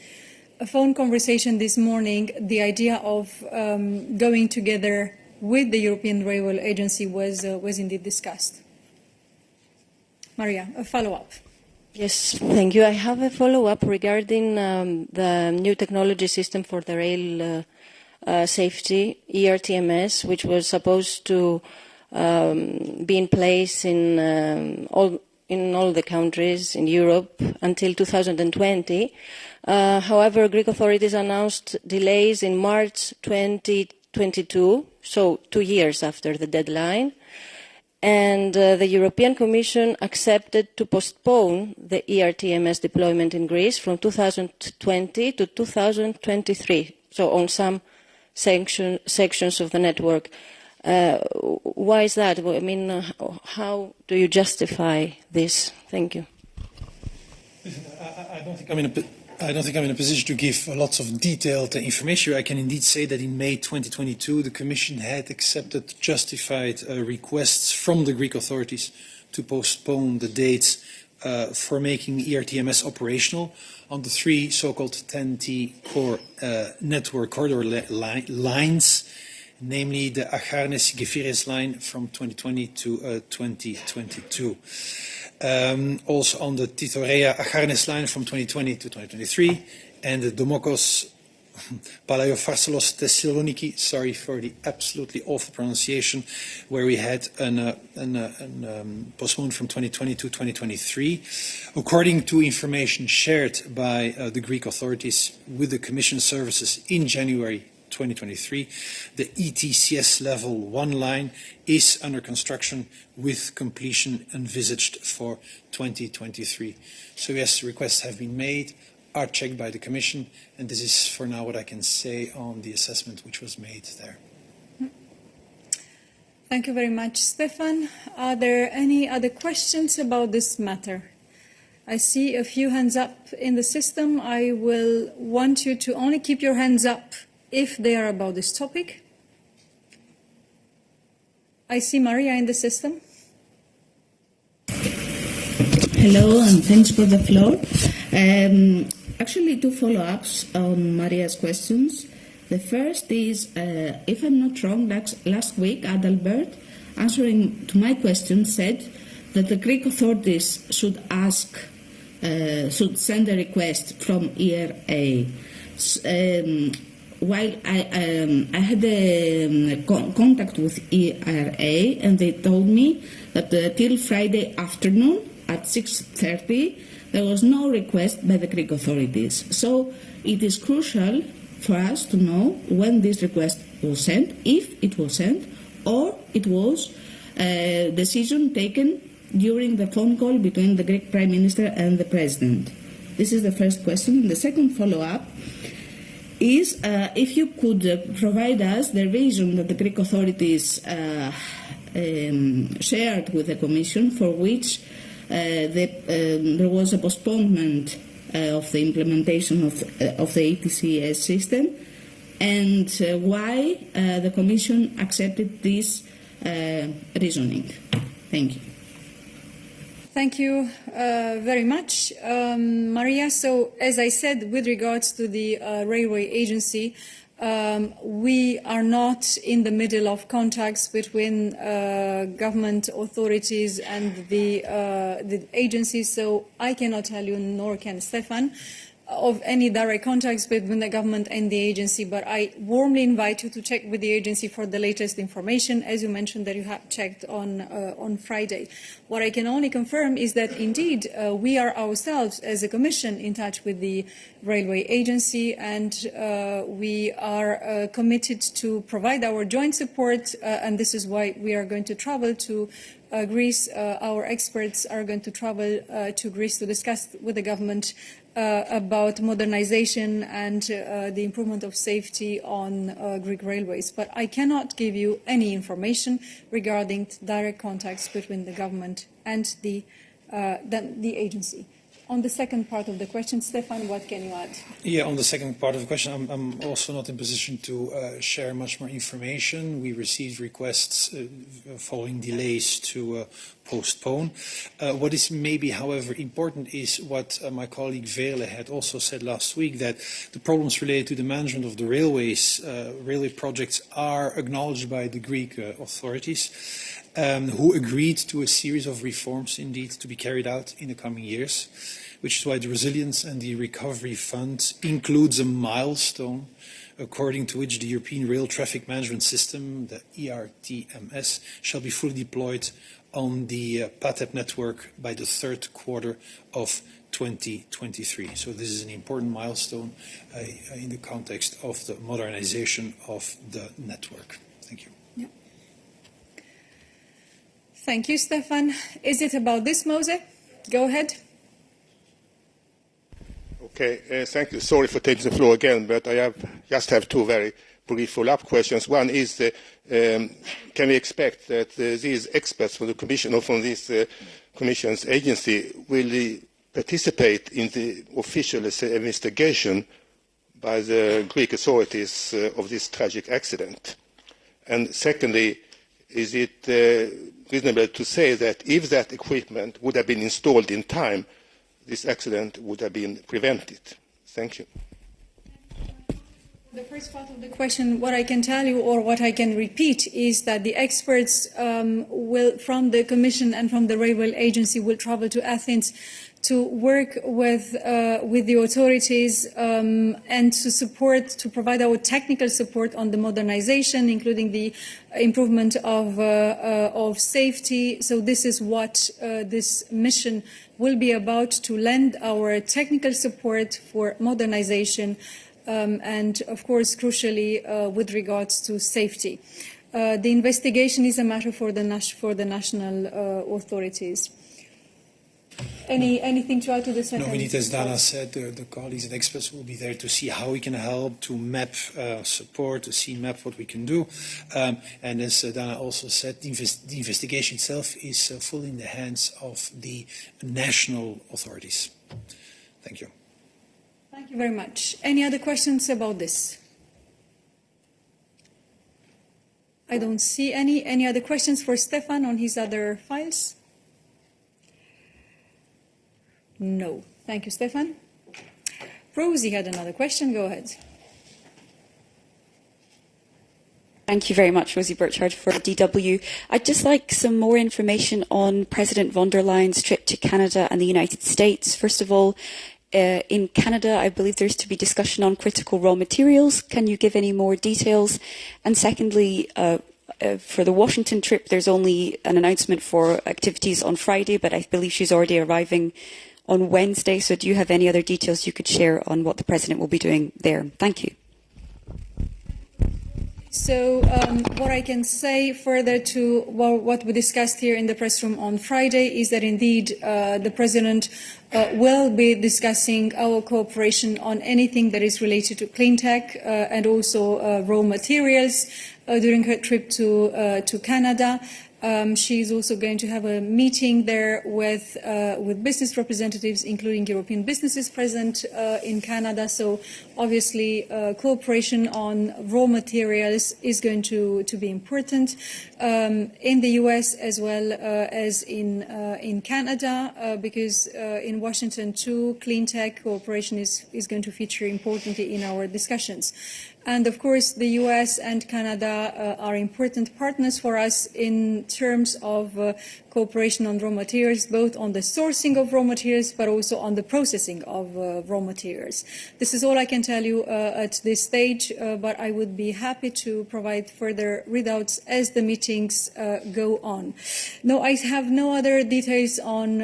phone conversation this morning, the idea of going together with the European Railway Agency was indeed discussed. Maria, a follow-up. Yes, thank you. I have a follow-up regarding the new technology system for the rail safety, ERTMS, which was supposed to be in place in all the countries in Europe until 2020. However, Greek authorities announced delays in March 2022, so 2 years after the deadline. And the European Commission accepted to postpone the ERTMS deployment in Greece from 2020 to 2023, so on some sections of the network. Why is that? I mean, how do you justify this? Thank you. I don't think I'm in a position to give lots of detailed information. I can indeed say that in May 2022, the Commission had accepted justified requests from the Greek authorities to postpone the dates for making ERTMS operational on the 3 so-called 10T core network corridor lines, namely the Acharnes-Gefiris line from 2020 to 2022. Also on the Titorea-Acharnes line from 2020 to 2023, and the Domokos Palaiofarsalos Thessaloniki, sorry for the absolutely awful pronunciation, where we had an postponed from 2020 to 2023. According to information shared by the Greek authorities with the Commission services in January 2023, the ETCS level 1 line is under construction with completion envisaged for 2023. So yes, requests have been made, are checked by the Commission, and this is for now what I can say on the assessment which was made there. Thank you very much, Stefan. Are there any other questions about this matter? I see a few hands up in the system. I will want you to only keep your hands up if they are about this topic. I see Maria in the system. Hello, and thanks for the floor. Actually, 2 follow-ups on Maria's questions. The first is, if I'm not wrong, last week, Adalbert, answering to my question, said that the Greek authorities should send a request from ERA. While I had a contact with ERA, and they told me that till Friday afternoon at 6:30 there was no request by the Greek authorities. So it is crucial for us to know when this request was sent, if it was sent, or it was a decision taken during the phone call between the Greek Prime Minister and the President. This is the first question. The second follow-up is if you could provide us the reason that the Greek authorities shared with the Commission for which there was a postponement of the implementation of the ETCS system, and why the Commission accepted this reasoning. Thank you. Thank you very much, Maria. So, as I said, with regards to the railway agency, we are not in the middle of contacts between government authorities and the agency, so I cannot tell you, nor can Stefan, of any direct contacts between the government and the agency, but I warmly invite you to check with the agency for the latest information, as you mentioned that you have checked on Friday. What I can only confirm is that indeed we are ourselves as a Commission in touch with the railway agency, and we are committed to provide our joint support, and this is why we are going to travel to Greece. Our experts are going to travel to Greece to discuss with the government about modernization and the improvement of safety on Greek railways. But I cannot give you any information regarding direct contacts between the government and the agency. On the second part of the question, Stefan, what can you add? Yeah, on the second part of the question, I'm also not in position to share much more information. We received requests following delays to postpone. What is maybe, however, important is what my colleague Vele had also said last week, that the problems related to the management of the railways, railway projects, are acknowledged by the Greek authorities, who agreed to a series of reforms, indeed, to be carried out in the coming years, which is why the Resilience and the Recovery Fund includes a milestone according to which the European Rail Traffic Management System, the ERTMS, shall be fully deployed on the PATEP network by the third quarter of 2023. So this is an important milestone in the context of the modernization of the network. Thank you. Yeah. Thank you, Stefan. Is it about this, Mose? Go ahead. Okay, thank you. Sorry for taking the floor again, but I just have two very brief follow-up questions. One is, can we expect that these experts from the Commission or from this Commission's agency will participate in the official investigation by the Greek authorities of this tragic accident? And secondly, is it reasonable to say that if that equipment would have been installed in time, this accident would have been prevented? Thank you. The first part of the question, what I can tell you or what I can repeat is that the experts from the Commission and from the Railway Agency will travel to Athens to work with the authorities and to provide our technical support on the modernization, including the improvement of safety. So this is what this mission will be about, to lend our technical support for modernization and, of course, crucially, with regards to safety. The investigation is a matter for the national authorities. Anything to add to the second? No, indeed, as Dana said, the colleagues and experts will be there to see how we can help, to map support, to map what we can do. And as Dana also said, the investigation itself is fully in the hands of the national authorities. Thank you. Thank you very much. Any other questions about this? I don't see any. Any other questions for Stefan on his other files? No. Thank you, Stefan. Rosie had another question. Go ahead. Thank you very much, Rosie Burchard for DW. I'd just like some more information on President von der Leyen's trip to Canada and the United States. First of all, in Canada, I believe there's to be discussion on critical raw materials. Can you give any more details? And secondly, for the Washington trip, there's only an announcement for activities on Friday, but I believe she's already arriving on Wednesday. So do you have any other details you could share on what the President will be doing there? Thank you. So what I can say further to what we discussed here in the press room on Friday is that indeed the President will be discussing our cooperation on anything that is related to clean tech and also raw materials during her trip to Canada. She is also going to have a meeting there with business representatives, including European businesses present in Canada. So obviously cooperation on raw materials is going to be important in the US as well as in Canada, because in Washington too, clean tech cooperation is going to feature importantly in our discussions. And of course, the US and Canada are important partners for us in terms of cooperation on raw materials, both on the sourcing of raw materials, but also on the processing of raw materials. This is all I can tell you at this stage, but I would be happy to provide further readouts as the meetings go on. No, I have no other details on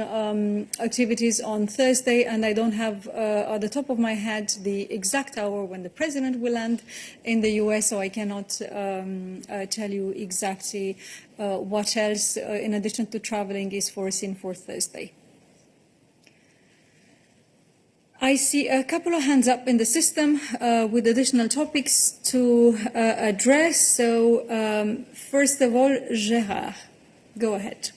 activities on Thursday, and I don't have at the top of my head the exact hour when the President will land in the US, so I cannot tell you exactly what else, in addition to traveling, is foreseen for Thursday. I see a couple of hands up in the system with additional topics to address. So first of all, Gérard, go ahead.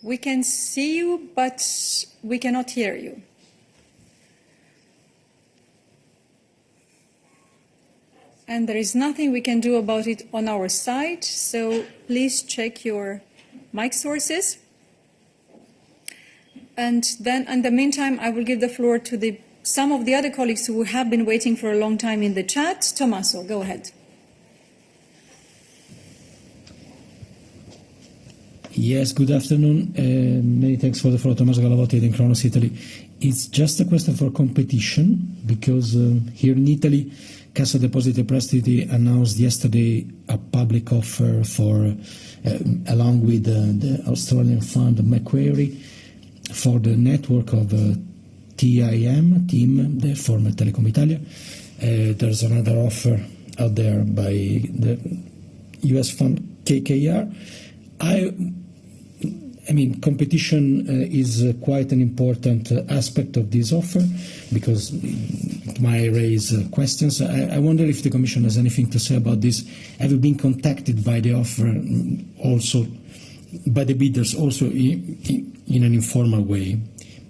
We can see you, but we cannot hear you. And there is nothing we can do about it on our side, so please check your mic sources. And then, in the meantime, I will give the floor to some of the other colleagues who have been waiting for a long time in the chat. Tommaso, go ahead. Yes, good afternoon. Many thanks for the floor. Tommaso Galavotti in Kronos, Italy. It's just a question for competition, because here in Italy, Cassa Depositi e Prestiti announced yesterday a public offer for, along with the Australian fund Macquarie, for the network of TIM, the former Telecom Italia. There's another offer out there by the US fund KKR. I mean, competition is quite an important aspect of this offer, because it might raise questions. I wonder if the Commission has anything to say about this. Have you been contacted by the offer, also by the bidders, also in an informal way?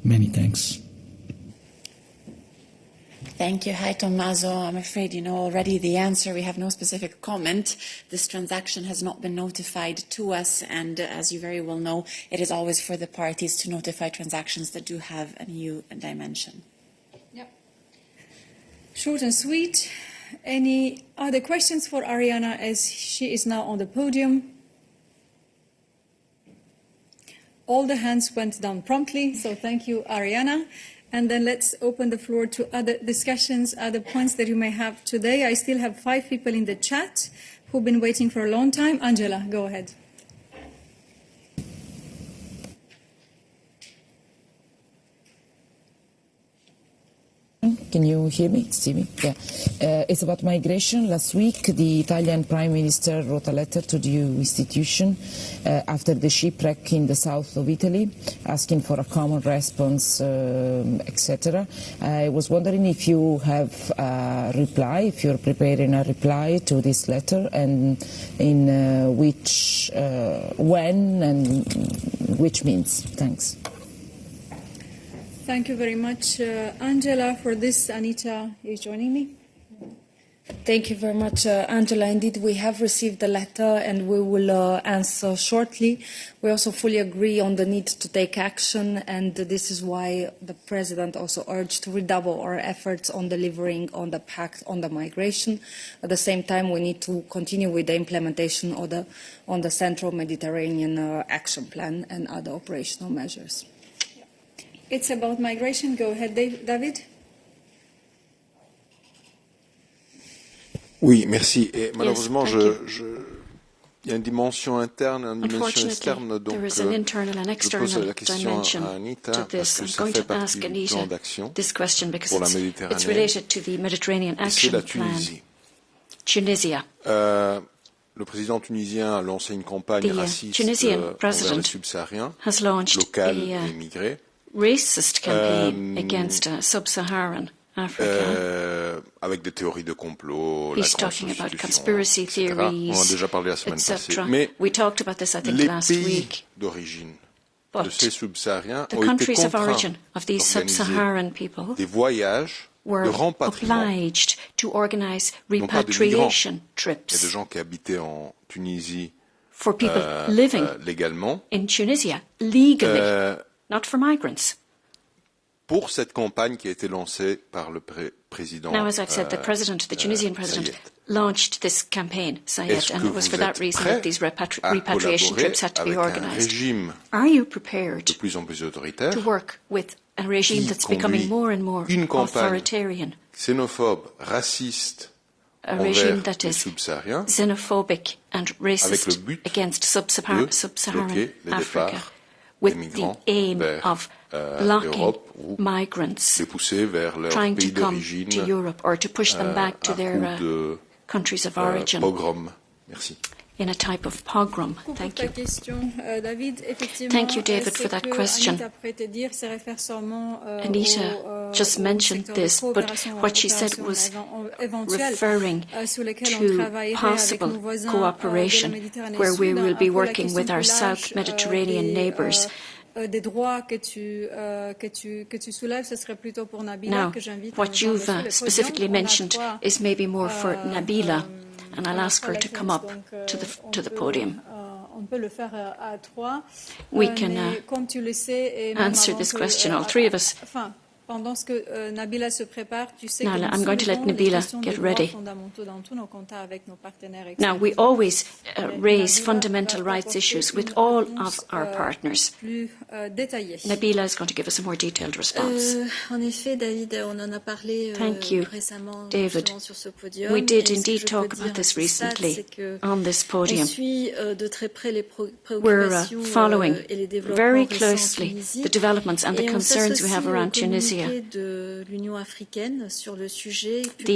Many thanks. Thank you. Hi, Tommaso. I'm afraid you know already the answer. We have no specific comment. This transaction has not been notified to us, and as you very well know, it is always for the parties to notify transactions that do have an EU dimension. Yep. Short and sweet. Any other questions for Ariana, as she is now on the podium? All the hands went down promptly, so thank you, Ariana. And then let's open the floor to other discussions, other points that you may have today. I still have 5 people in the chat who've been waiting for a long time. Angela, go ahead. Can you hear me? See me? Yeah. It's about migration. Last week, the Italian Prime Minister wrote a letter to the EU institution after the shipwreck in the south of Italy, asking for a common response, etc. I was wondering if you have a reply, if you're preparing a reply to this letter, and in which, when, and which means. Thanks. Thank you very much, Angela, for this. Anita is joining me. Thank you very much, Angela. Indeed, we have received the letter and we will answer shortly. We also fully agree on the need to take action, and this is why the President also urged to redouble our efforts on delivering on the pact on the migration. At the same time, we need to continue with the implementation of on the Central Mediterranean Action Plan and other operational measures. It's about migration. Go ahead, David. Oui, merci. Et malheureusement, il y a une dimension interne et une dimension externe, donc je pose la question à Anita parce que ça fait partie du plan d'action pour la Méditerranée. C'est la Tunisie. Le président tunisien a lancé une campagne raciste envers les subsahariens, locaux et immigrés. Racist campaign against sub-Saharan Africa. Avec des théories de complot, He's talking about conspiracy theories, on en a déjà parlé la semaine passée. Mais we talked about this, I think, last week. D'origine de ces subsahariens the countries of origin of these sub-Saharan people des voyages were obliged to organize repatriation trips. Il y a des gens qui habitaient en Tunisie for people living légalement. In Tunisia, legally. Not for migrants. Pour cette campagne qui a été lancée par le président. Now, as I've said, the Tunisian president, launched this campaign, Sayed, and it was for that reason that these repatriation trips had to be organized. Are you prepared to work with a regime that's becoming more and more authoritarian? Xénophobe, raciste, a regime that is xenophobic and racist against sub-Saharan Africa, with the aim of blocking migrants trying to come to Europe or to push them back to their countries of origin. in a type of pogrom. Thank you. Thank you, David, for that question. Anita just mentioned this, but what she said was referring to possible cooperation where we will be working with our South Mediterranean neighbours. Now, what you've specifically mentioned is maybe more for Nabila, and I'll ask her to come up to the podium. We can answer this question, all three of us. Now, I'm going to let Nabila get ready. Now, we always raise fundamental rights issues with all of our partners. Nabila is going to give us a more detailed response. Thank you, David. We did indeed talk about this recently on this podium. We're following very closely the developments and the concerns we have around Tunisia. The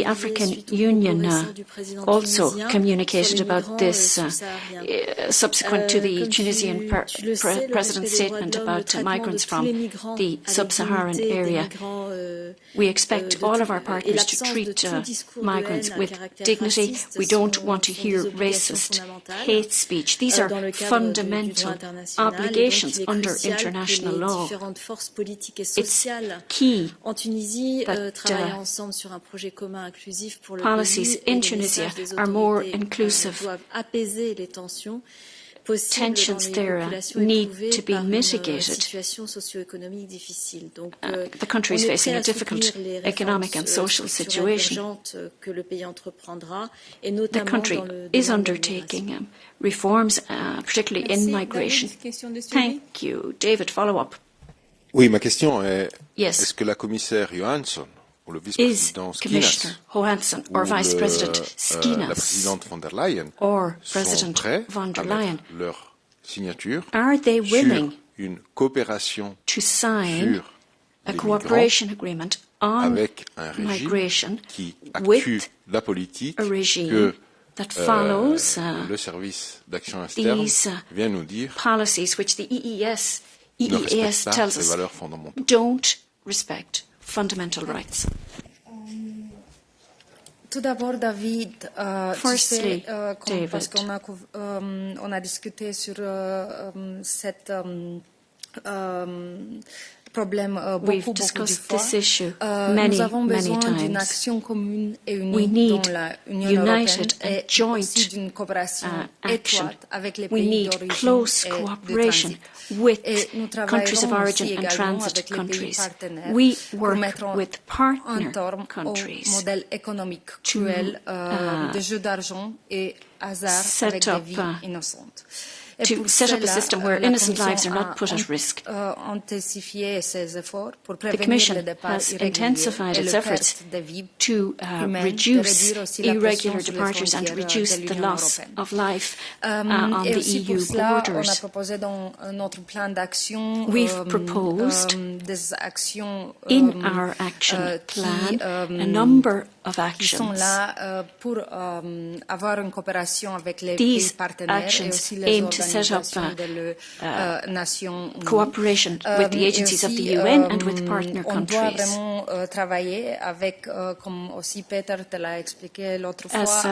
African Union also communicated about this subsequent to the Tunisian President's statement about migrants from the sub-Saharan area. We expect all of our partners to treat migrants with dignity. We don't want to hear racist hate speech. These are fundamental obligations under international law. It's key that policies in Tunisia are more inclusive. Tensions there need to be mitigated. The country is facing a difficult economic and social situation. The country is undertaking reforms, particularly in migration. Thank you. David, follow up. Oui, ma question est, yes. Est-ce que la commissaire Johansson ou le vice-président Skinas ou la présidente von der Leyen sont prêts à mettre leur signature sur une coopération sur a cooperation agreement on avec un régime qui accue la politique que le service d'action externe vient nous dire policies which the EEAS tells us don't respect fundamental rights. Tout d'abord, David, Firstly, David, parce qu'on a discuté sur cette we've discussed this issue many times. We need united and joint action. We need close cooperation with countries of origin and transit countries. We work with partner countries to set up a system where innocent lives are not put at risk. The Commission has intensified its efforts to reduce irregular departures and reduce the loss of life on the EU borders. We've proposed in our action plan a number of actions. These actions aim to set up cooperation with the agencies of the UN and with partner countries. As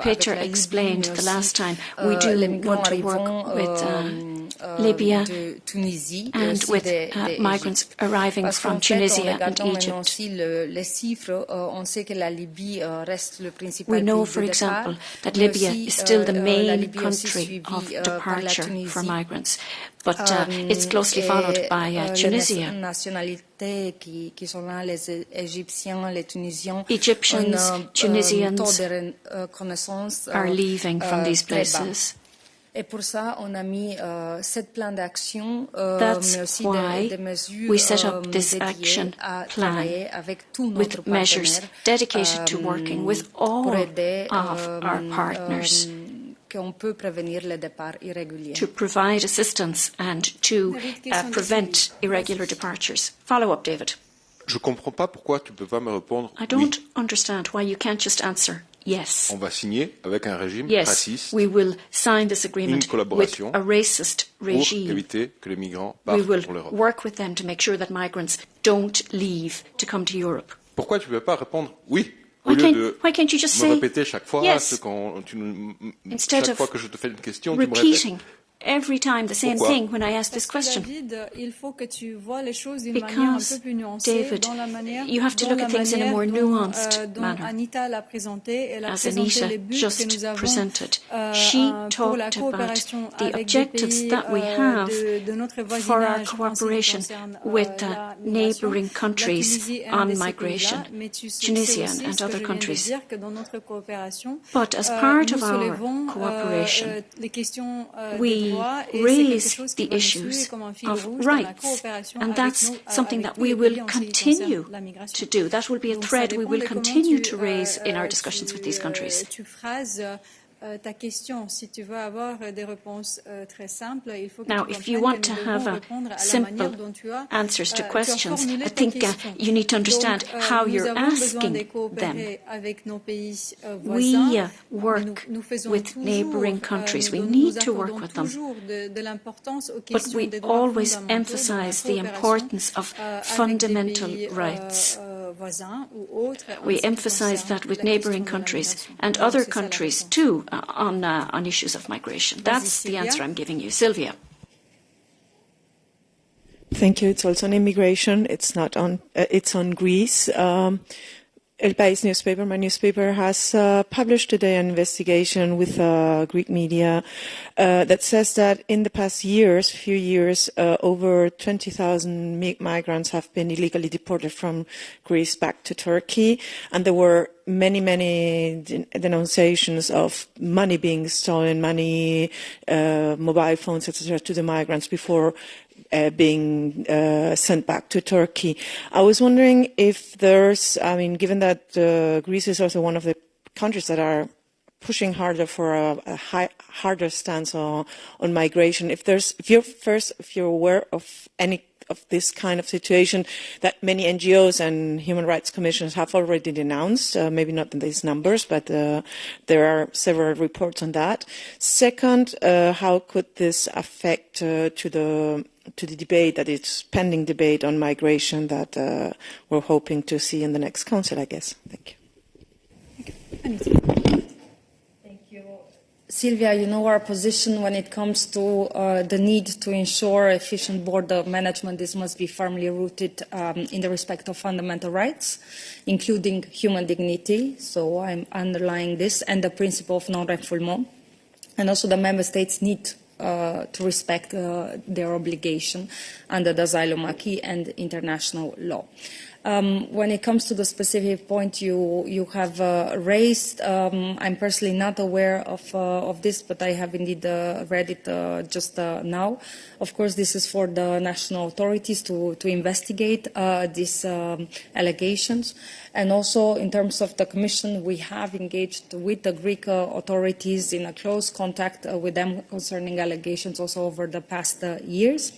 Peter explained the last time, we do want to work with Libya and with migrants arriving from Tunisia and Egypt. We know, for example, that Libya is still the main country of departure for migrants, but it's closely followed by Tunisia. Egyptians, Tunisians are leaving from these places. That's why we set up this action plan with measures dedicated to working with all of our partners to provide assistance and to prevent irregular departures. Follow up, David. Je comprends pas pourquoi tu peux pas me répondre. I don't understand why you can't just answer yes. On va signer avec un régime Yes, raciste. we will sign this agreement with collaboration a racist pour regime. éviter que les migrants We partent will pour l'Europe. work with them to make sure that migrants don't leave to come to Europe. Pourquoi tu ne peux pas répondre oui au Why lieu can't you just de me say répéter chaque fois yes, chaque fois que je te fais une question, tu me répètes. repeating every time the same Pourquoi? thing when I ask this question? David, il faut que tu vois les choses d'une manière un peu plus nuancée, David, dans la manière, you have to look at things in a more nuanced dont manner. Anita l'a présenté. Elle a As présenté Anita les buts que just nous avons presented, she pour la talked about coopération the avec des objectives pays that we have de notre for our voisinage cooperation with neighbouring countries on migration, Tunisia and other countries. But as part of our cooperation, we raise the issues of rights, and that's something that we will continue to do. That will be a thread we will continue to raise in our discussions with these countries. Ta question, si tu veux avoir des réponses très simples, il faut que Now, if you want to have simple answers to questions, I think you need to understand how you're asking them. We work with neighbouring countries. We need to work with them. But we always emphasize the importance of fundamental rights. We emphasize that with neighbouring countries and other countries too on issues of migration. That's the answer I'm giving you. Sylvia. Thank you. It's also on immigration. It's not on. It's on Greece. El País newspaper, my newspaper, has published today an investigation with Greek media that says that in the past few years, over 20,000 migrants have been illegally deported from Greece back to Turkey, and there were many denunciations of money being stolen, money, mobile phones, etc., to the migrants before being sent back to Turkey. I was wondering if there's, given that Greece is also one of the countries that are pushing harder for a harder stance on migration, if you're aware of any of this kind of situation that many NGOs and human rights commissions have already denounced, maybe not in these numbers, but there are several reports on that. Second, how could this affect to the debate, that it's pending debate on migration that we're hoping to see in the next council, I guess. Thank you. Thank you. Sylvia, you know our position when it comes to the need to ensure efficient border management. This must be firmly rooted in the respect of fundamental rights, including human dignity. So I'm underlying this, and the principle of non-refoulement. And also the member states need to respect their obligation under the asylum acquis and international law. When it comes to the specific point you have raised, I'm personally not aware of this, but I have indeed read it just now. Of course, this is for the national authorities to investigate these allegations. And also, in terms of the Commission, we have engaged with the Greek authorities in a close contact with them concerning allegations also over the past years.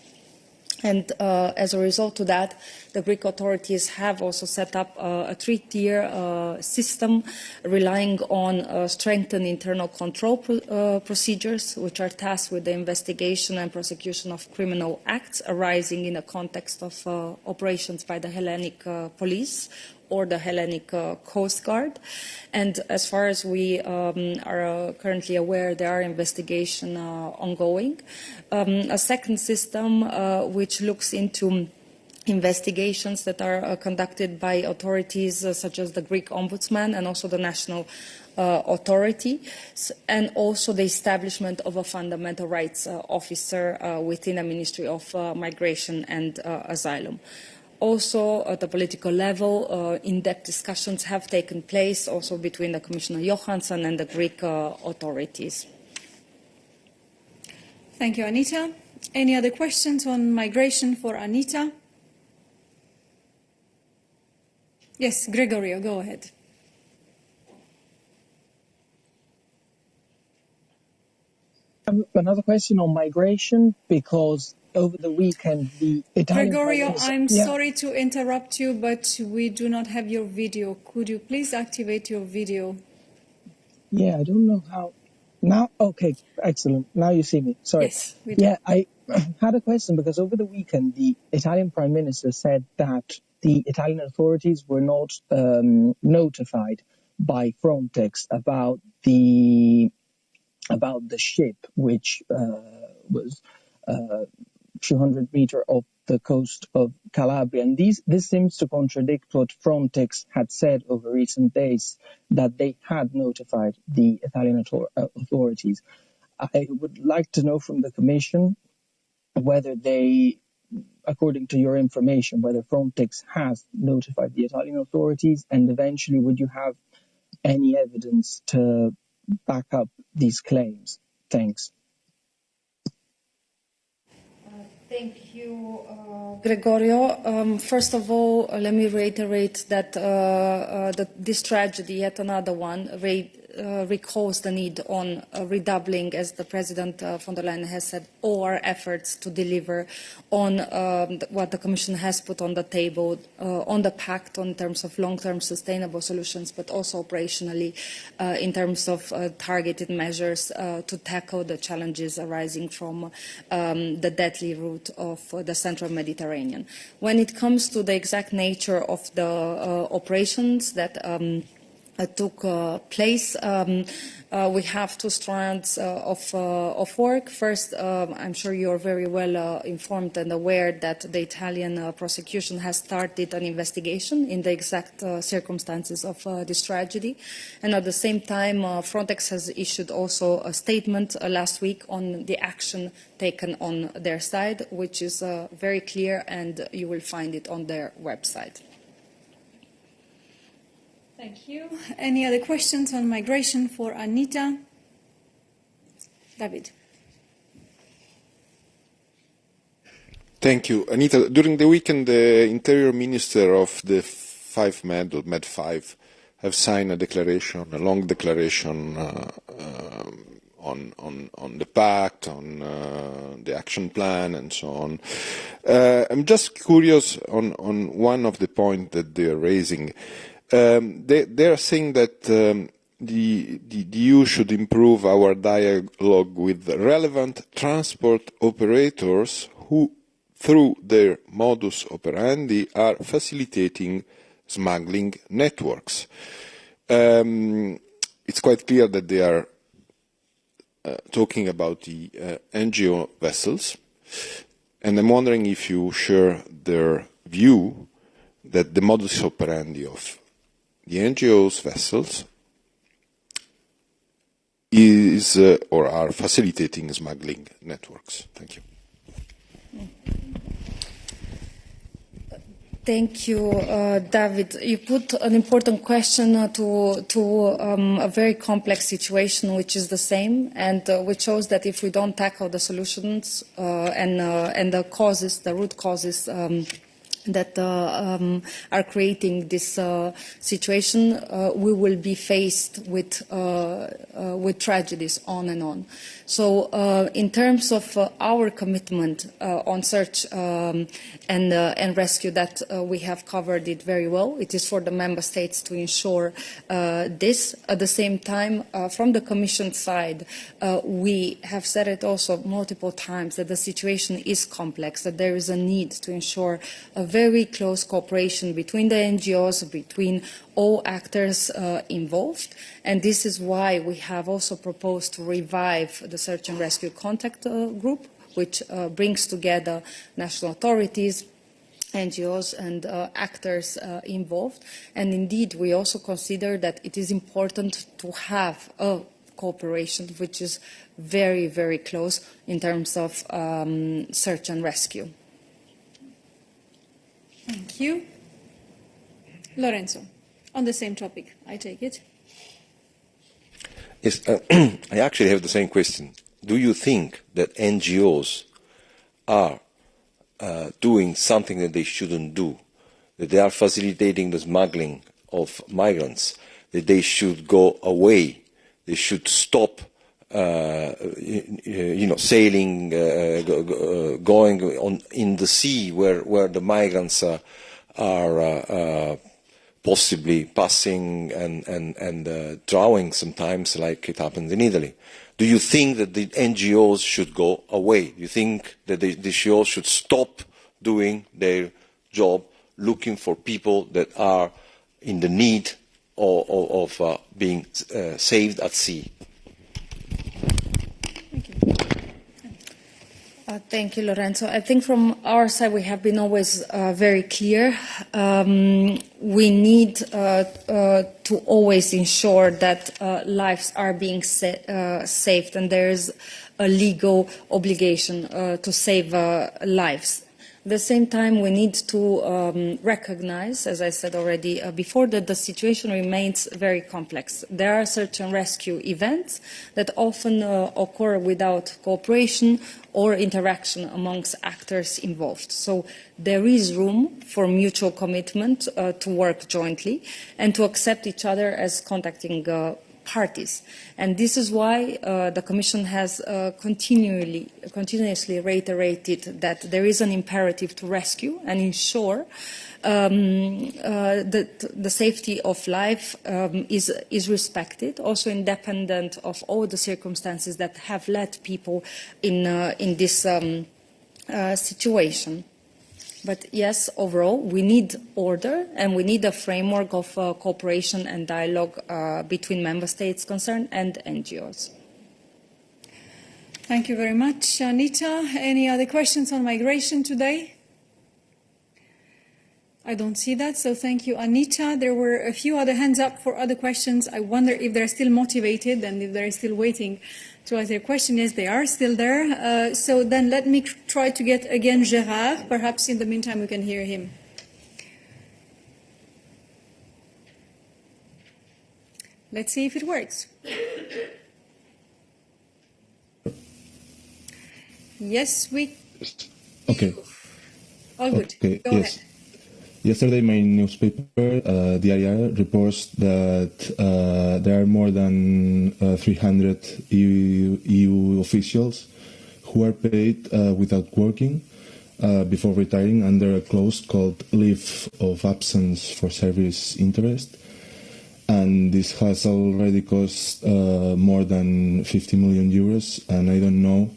And as a result of that, the Greek authorities have also set up a three-tier system relying on strengthened internal control procedures, which are tasked with the investigation and prosecution of criminal acts arising in the context of operations by the Hellenic police or the Hellenic Coast Guard. And as far as we are currently aware, there are investigations ongoing. A second system which looks into investigations that are conducted by authorities such as the Greek Ombudsman and also the National Authority, and also the establishment of a fundamental rights officer within the Ministry of Migration and Asylum. Also, at the political level, in-depth discussions have taken place also between the Commissioner Johansson and the Greek authorities. Thank you, Anita. Any other questions on migration for Anita? Yes, Gregorio, go ahead. Another question on migration, because over the weekend, the Italian Gregorio, I'm sorry to interrupt you, but we do not have your video. Could you please activate your video? Yeah, I don't know how. Now, okay, excellent. Now you see me. Sorry. Yes, we do. Yeah, I had a question because over the weekend, the Italian Prime Minister said that the Italian authorities were not notified by Frontex about the ship, which was 200 meters off the coast of Calabria. And this seems to contradict what Frontex had said over recent days, that they had notified the Italian authorities. I would like to know from the Commission whether they, according to your information, whether Frontex has notified the Italian authorities, and eventually would you have any evidence to back up these claims? Thanks. Thank you, Gregorio. First of all, let me reiterate that this tragedy, yet another one, recalls the need on redoubling, as the President von der Leyen has said, all our efforts to deliver on what the Commission has put on the table, on the pact in terms of long-term sustainable solutions, but also operationally in terms of targeted measures to tackle the challenges arising from the deadly route of the Central Mediterranean. When it comes to the exact nature of the operations that took place, we have two strands of work. First, I'm sure you're very well informed and aware that the Italian prosecution has started an investigation in the exact circumstances of this tragedy. And at the same time, Frontex has issued also a statement last week on the action taken on their side, which is very clear, and you will find it on their website. Thank you. Any other questions on migration for Anita? David. Thank you. Anita, during the weekend, the Interior Minister of the Med5, have signed a declaration, a long declaration on the pact, on the action plan, and so on. I'm just curious on one of the points that they are raising. They are saying that the EU should improve our dialogue with relevant transport operators who, through their modus operandi, are facilitating smuggling networks. It's quite clear that they are talking about the NGO vessels, and I'm wondering if you share their view that the modus operandi of the NGOs vessels is or are facilitating smuggling networks. Thank you. Thank you, David. You put an important question to a very complex situation, which is the same, and which shows that if we don't tackle the solutions and the causes, the root causes that are creating this situation, we will be faced with tragedies on and on. So in terms of our commitment on search and rescue, that we have covered it very well. It is for the member states to ensure this. At the same time, from the Commission side, we have said it also multiple times that the situation is complex, that there is a need to ensure a very close cooperation between the NGOs, between all actors involved, and this is why we have also proposed to revive the Search and Rescue Contact Group, which brings together national authorities, NGOs and actors involved. And indeed, we also consider that it is important to have a cooperation which is very, very close in terms of search and rescue. Thank you. Lorenzo, on the same topic, I take it. Yes, I actually have the same question. Do you think that NGOs are doing something that they shouldn't do, that they are facilitating the smuggling of migrants, that they should go away, they should stop sailing, going on in the sea where the migrants are possibly passing and drawing sometimes, like it happens in Italy. Do you think that the NGOs should go away? Do you think that the NGOs should stop doing their job, looking for people that are in the need of being saved at sea? Thank you, Lorenzo. I think from our side we have been always very clear. We need to always ensure that lives are being saved, and there is a legal obligation to save lives. At the same time, we need to recognize, as I said already before, that the situation remains very complex. There are certain rescue events that often occur without cooperation or interaction amongst actors involved. So there is room for mutual commitment to work jointly and to accept each other as contacting parties. And this is why the Commission has continuously reiterated that there is an imperative to rescue and ensure that the safety of life is respected, also independent of all the circumstances that have led people in this situation. But yes, overall, we need order and we need a framework of cooperation and dialogue between member states concerned and NGOs. Thank you very much. Anita, any other questions on migration today? I don't see that, so thank you, Anita. There were a few other hands up for other questions. I wonder if they're still motivated and if they're still waiting to ask their question. Yes, they are still there. So then let me try to get again Gérard. Perhaps in the meantime we can hear him. Let's see if it works. Yes, we... Okay. All good. Okay. Go yes. ahead. Yesterday, my newspaper, Diaria, reports that there are more than 300 EU officials who are paid without working before retiring under a clause called leave of absence for service interest. And this has already cost more than 50 million euros, and I don't know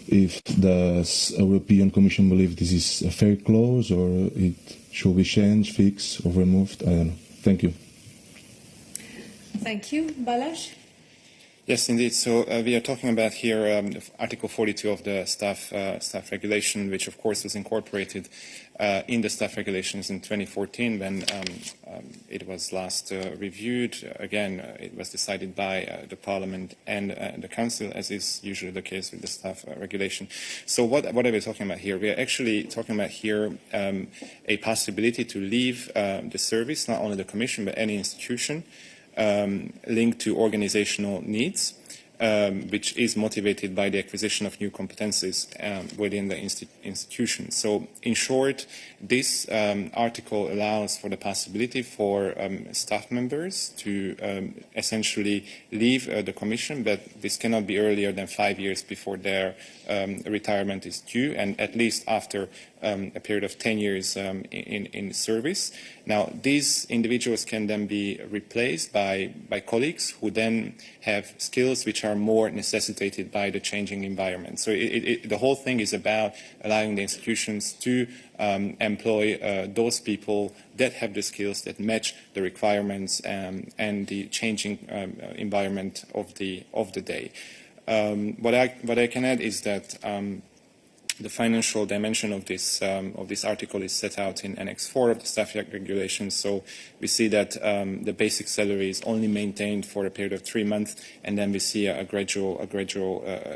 if the European Commission believes this is a fair clause or it should be changed, fixed, or removed. I don't know. Thank you. Thank you. Balázs? Yes, indeed. So we are talking about here Article 42 of the staff regulation, which of course was incorporated in the staff regulations in 2014 when it was last reviewed. Again, it was decided by the Parliament and the Council, as is usually the case with the staff regulation. So what are we talking about here? We are actually talking about here a possibility to leave the service, not only the Commission, but any institution, linked to organizational needs, which is motivated by the acquisition of new competencies within the institution. So, in short, this article allows for the possibility for staff members to essentially leave the Commission, but this cannot be earlier than 5 years before their retirement is due, and at least after a period of 10 years in service. Now, these individuals can then be replaced by colleagues who then have skills which are more necessitated by the changing environment. So the whole thing is about allowing the institutions to employ those people that have the skills that match the requirements and the changing environment of the day. What I can add is that the financial dimension of this article is set out in Annex 4 of the staff regulations. So we see that the basic salary is only maintained for a period of 3 months, and then we see a gradual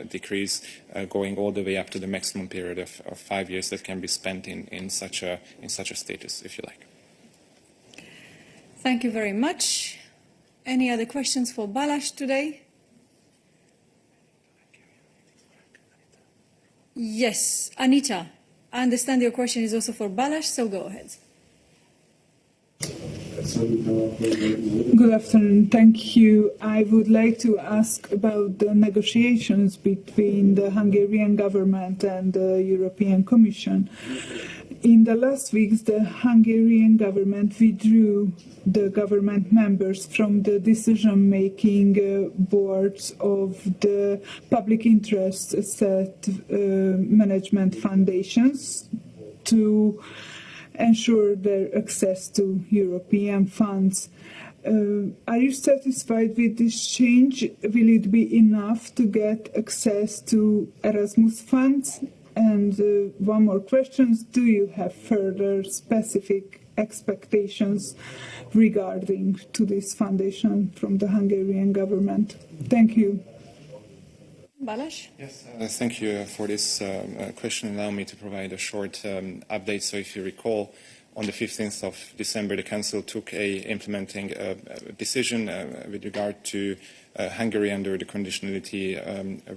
decrease going all the way up to the maximum period of 5 years that can be spent in such a status, if you like. Thank you very much. Any other questions for Balázs today? Yes, Anita, I understand your question is also for Balázs, so go ahead. Good afternoon, thank you. I would like to ask about the negotiations between the Hungarian government and the European Commission. in the last weeks, the Hungarian government withdrew the government members from the decision-making boards of the public interest asset management foundations to ensure their access to European funds. Are you satisfied with this change? Will it be enough to get access to Erasmus funds? And one more question, do you have further specific expectations regarding to this foundation from the Hungarian government? Thank you. Balázs? Yes, thank you for this question. Allow me to provide a short update. So if you recall, on the 15th of December, the Council took a implementing decision with regard to Hungary under the conditionality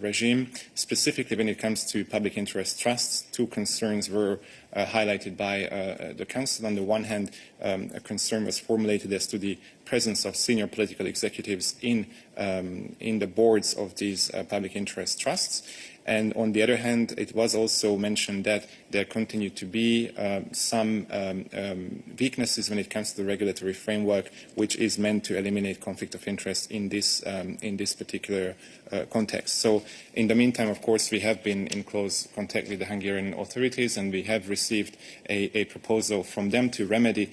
regime. Specifically, when it comes to public interest trusts, two concerns were highlighted by the Council. On the one hand, a concern was formulated as to the presence of senior political executives in the boards of these public interest trusts. And on the other hand, it was also mentioned that there continue to be some weaknesses when it comes to the regulatory framework, which is meant to eliminate conflict of interest in this particular context. So in the meantime, of course, we have been in close contact with the Hungarian authorities, and we have received a proposal from them to remedy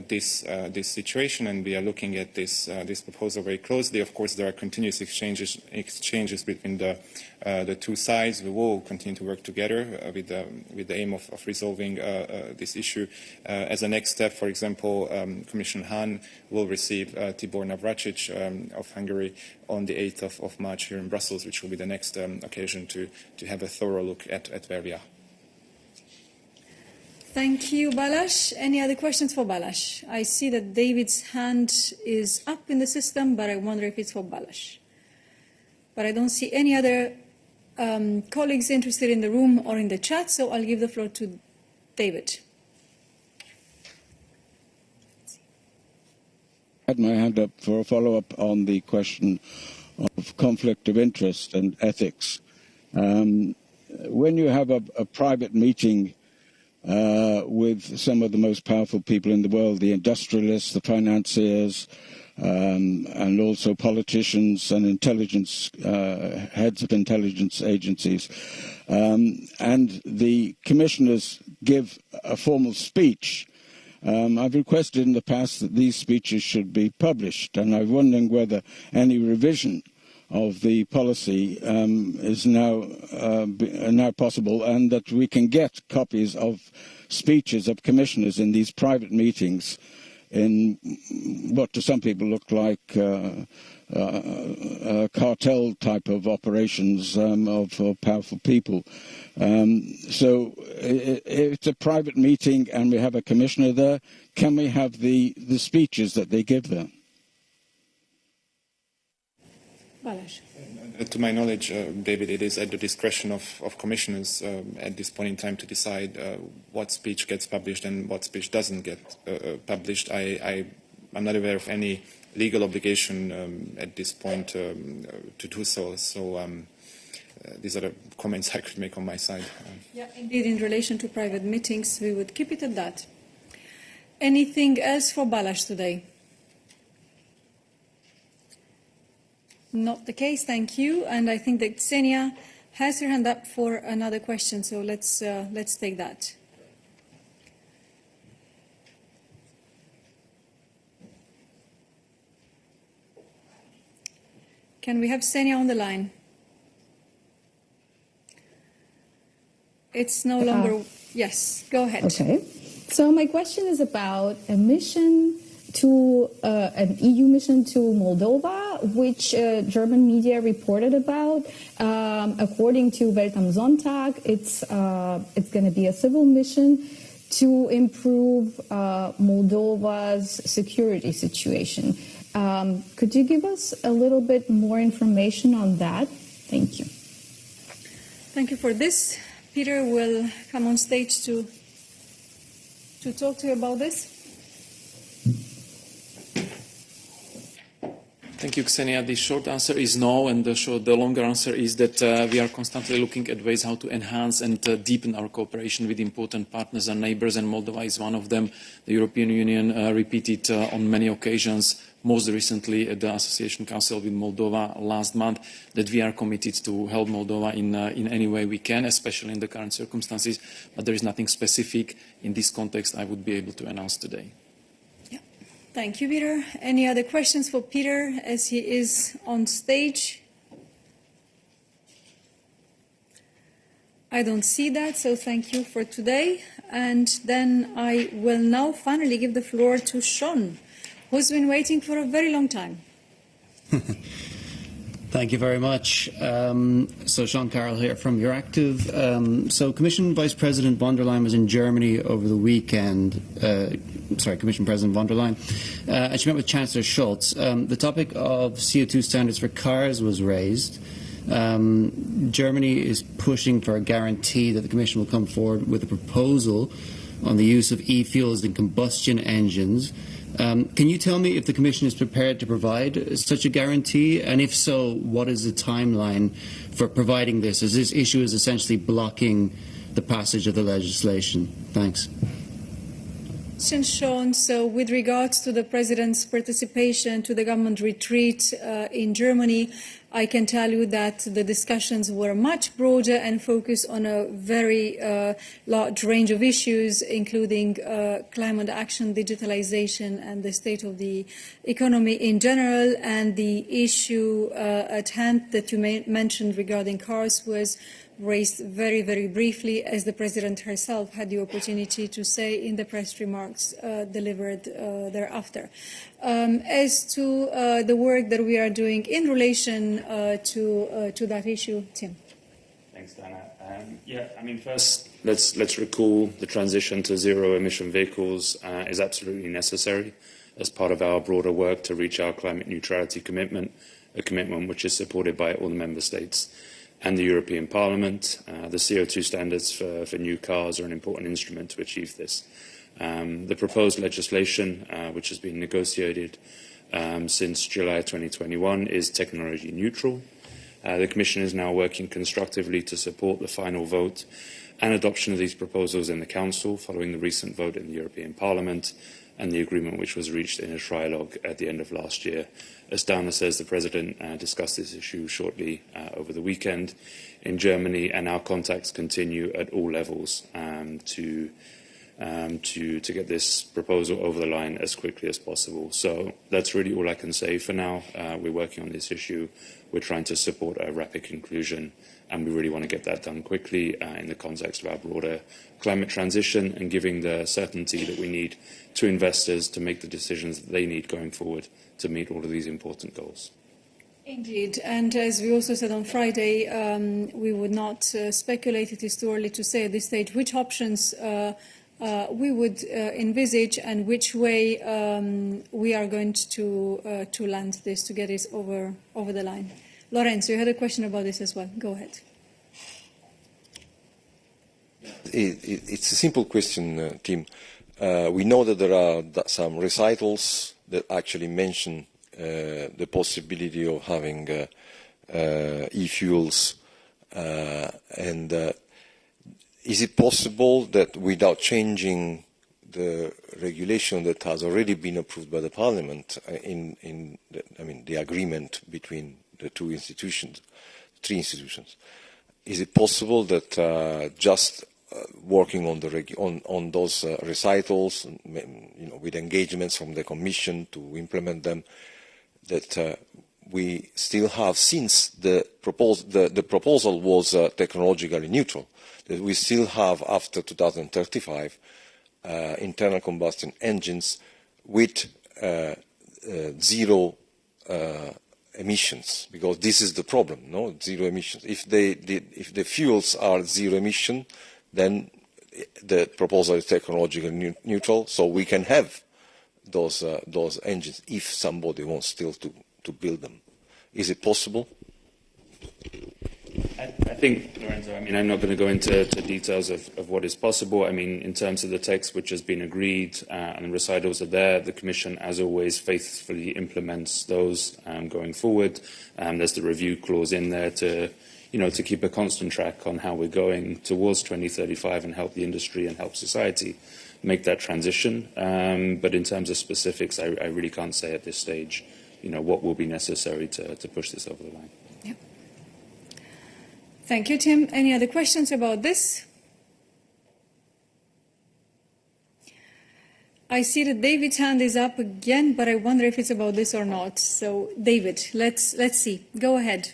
this situation, and we are looking at this proposal very closely. Of course, there are continuous exchanges between the two sides. We will continue to work together with the aim of resolving this issue. As a next step, for example, Commissioner Hahn will receive Tibor Navracsics of Hungary on the 8th of March here in Brussels, which will be the next occasion to have a thorough look at where we are. Thank you, Balázs. Any other questions for Balázs? I see that David's hand is up in the system, but I wonder if it's for Balázs. But I don't see any other colleagues interested in the room or in the chat, so I'll give the floor to David. I had my hand up for a follow-up on the question of conflict of interest and ethics. When you have a private meeting with some of the most powerful people in the world, the industrialists, the financiers, and also politicians and intelligence heads of intelligence agencies, and the commissioners give a formal speech, I've requested in the past that these speeches should be published, and I'm wondering whether any revision of the policy is now possible, and that we can get copies of speeches of commissioners in these private meetings in what to some people look like cartel type of operations of powerful people. So if it's a private meeting and we have a commissioner there, can we have the speeches that they give there? To my knowledge, David, it is at the discretion of commissioners at this point in time to decide what speech gets published and what speech doesn't get published. I'm not aware of any legal obligation at this point to do so. So these are the comments I could make on my side. Yeah, indeed, in relation to private meetings, we would keep it at that. Anything else for Balázs today? Not the case, thank you. And I think that Ksenia has her hand up for another question, so let's take that. Can we have Ksenia on the line? It's no longer... yes, go ahead. Okay. So my question is about a mission to an EU mission to Moldova, which German media reported about. According to Welt am Sonntag, it's going to be a civil mission to improve Moldova's security situation. Could you give us a little bit more information on that? Thank you. Thank you for this. Peter will come on stage to talk to you about this. Thank you, Ksenia. The short answer is no, and the longer answer is that we are constantly looking at ways how to enhance and deepen our cooperation with important partners and neighbors, and Moldova is one of them. The European Union repeated on many occasions, most recently at the Association Council with Moldova last month, that we are committed to help Moldova in any way we can, especially in the current circumstances, but there is nothing specific in this context I would be able to announce today. Thank you, Peter. Any other questions for Peter as he is on stage? I don't see that, so thank you for today. And then I will now finally give the floor to Sean, who's been waiting for a very long time. Thank you very much. So Sean Carroll here from Euractiv. So Commission Vice President von der Leyen was in Germany over the weekend. Commission President von der Leyen. And she met with Chancellor Scholz. The topic of CO2 standards for cars was raised. Germany is pushing for a guarantee that the Commission will come forward with a proposal on the use of e-fuels in combustion engines. Can you tell me if the Commission is prepared to provide such a guarantee? And if so, what is the timeline for providing this, as this issue is essentially blocking the passage of the legislation? Thanks. Since Sean, so with regards to the President's participation to the government retreat in Germany, I can tell you that the discussions were much broader and focused on a very large range of issues, including climate action, digitalization, and the state of the economy in general. And the issue at hand that you mentioned regarding cars was raised very, very briefly, as the President herself had the opportunity to say in the press remarks delivered thereafter. As to the work that we are doing in relation to that issue, Tim. Thanks, Dana. First, let's recall the transition to zero-emission vehicles is absolutely necessary as part of our broader work to reach our climate neutrality commitment, a commitment which is supported by all the member states and the European Parliament. The CO2 standards for new cars are an important instrument to achieve this. The proposed legislation, which has been negotiated since July 2021, is technology neutral. The Commission is now working constructively to support the final vote and adoption of these proposals in the Council, following the recent vote in the European Parliament and the agreement which was reached in a trilogue at the end of last year. As Dana says, the President discussed this issue shortly over the weekend in Germany, and our contacts continue at all levels to get this proposal over the line as quickly as possible. So that's really all I can say for now. We're working on this issue. We're trying to support a rapid conclusion, and we really want to get that done quickly in the context of our broader climate transition and giving the certainty that we need to investors to make the decisions that they need going forward to meet all of these important goals. Indeed, and as we also said on Friday, we would not speculate. It is too early to say at this stage which options we would envisage and which way we are going to land this, to get this over the line. Lorenzo, you had a question about this as well. Go ahead. It's a simple question, Tim. We know that there are some recitals that actually mention the possibility of having e-fuels, and is it possible that without changing the regulation that has already been approved by the Parliament the agreement between the three institutions, is it possible that just working on those recitals, with engagements from the Commission to implement them, that we still have, since the proposal was technologically neutral, that we still have after 2035 internal combustion engines with zero emissions, because this is the problem, no? Zero emissions. If the fuels are zero emission, then the proposal is technologically neutral, so we can have those engines if somebody wants still to build them. Is it possible? I think, Lorenzo, I mean, I'm not going to go into details of what is possible. I mean, in terms of the text which has been agreed and the recitals are there, the Commission, as always, faithfully implements those going forward. There's the review clause in there to keep a constant track on how we're going towards 2035 and help the industry and help society make that transition. But in terms of specifics, I really can't say at this stage, what will be necessary to push this over the line. Yep. Thank you, Tim. Any other questions about this? I see that David's hand is up again, but I wonder if it's about this or not. So, David, let's see. Go ahead.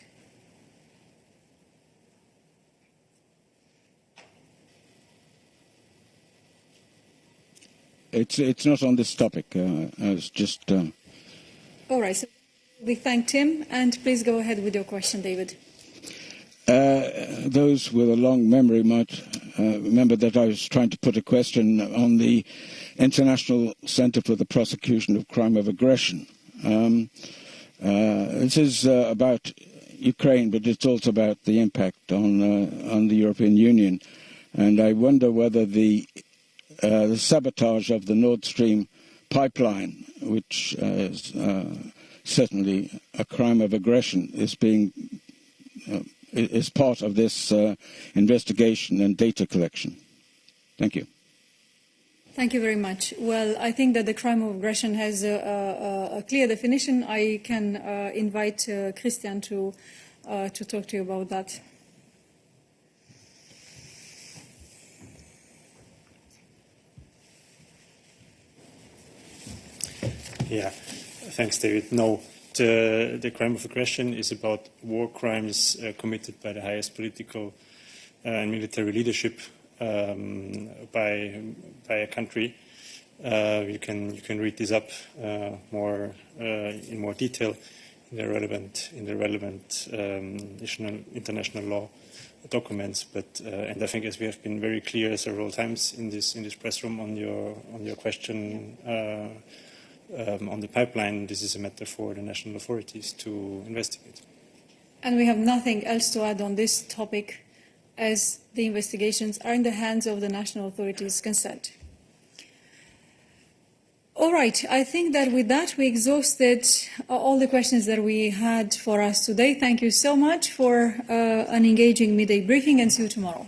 It's not on this topic. I was just. All right. So we thank Tim, and please go ahead with your question, David. Those with a long memory might remember that I was trying to put a question on the International Centre for the Prosecution of Crime of Aggression. This is about Ukraine, but it's also about the impact on the European Union. And I wonder whether the sabotage of the Nord Stream pipeline, which is certainly a crime of aggression, is part of this investigation and data collection. Thank you. Thank you very much. Well, I think that the crime of aggression has a clear definition. I can invite Christian to talk to you about that. Yeah, thanks, David. No, the crime of aggression is about war crimes committed by the highest political and military leadership by a country. You can read this up in more detail in the relevant international law documents. But and I think, as we have been very clear several times in this press room on your question. On the pipeline, this is a matter for the national authorities to investigate. And we have nothing else to add on this topic, as the investigations are in the hands of the national authorities concerned. All right, I think that with that we exhausted all the questions that we had for us today. Thank you so much for an engaging midday briefing, and see you tomorrow.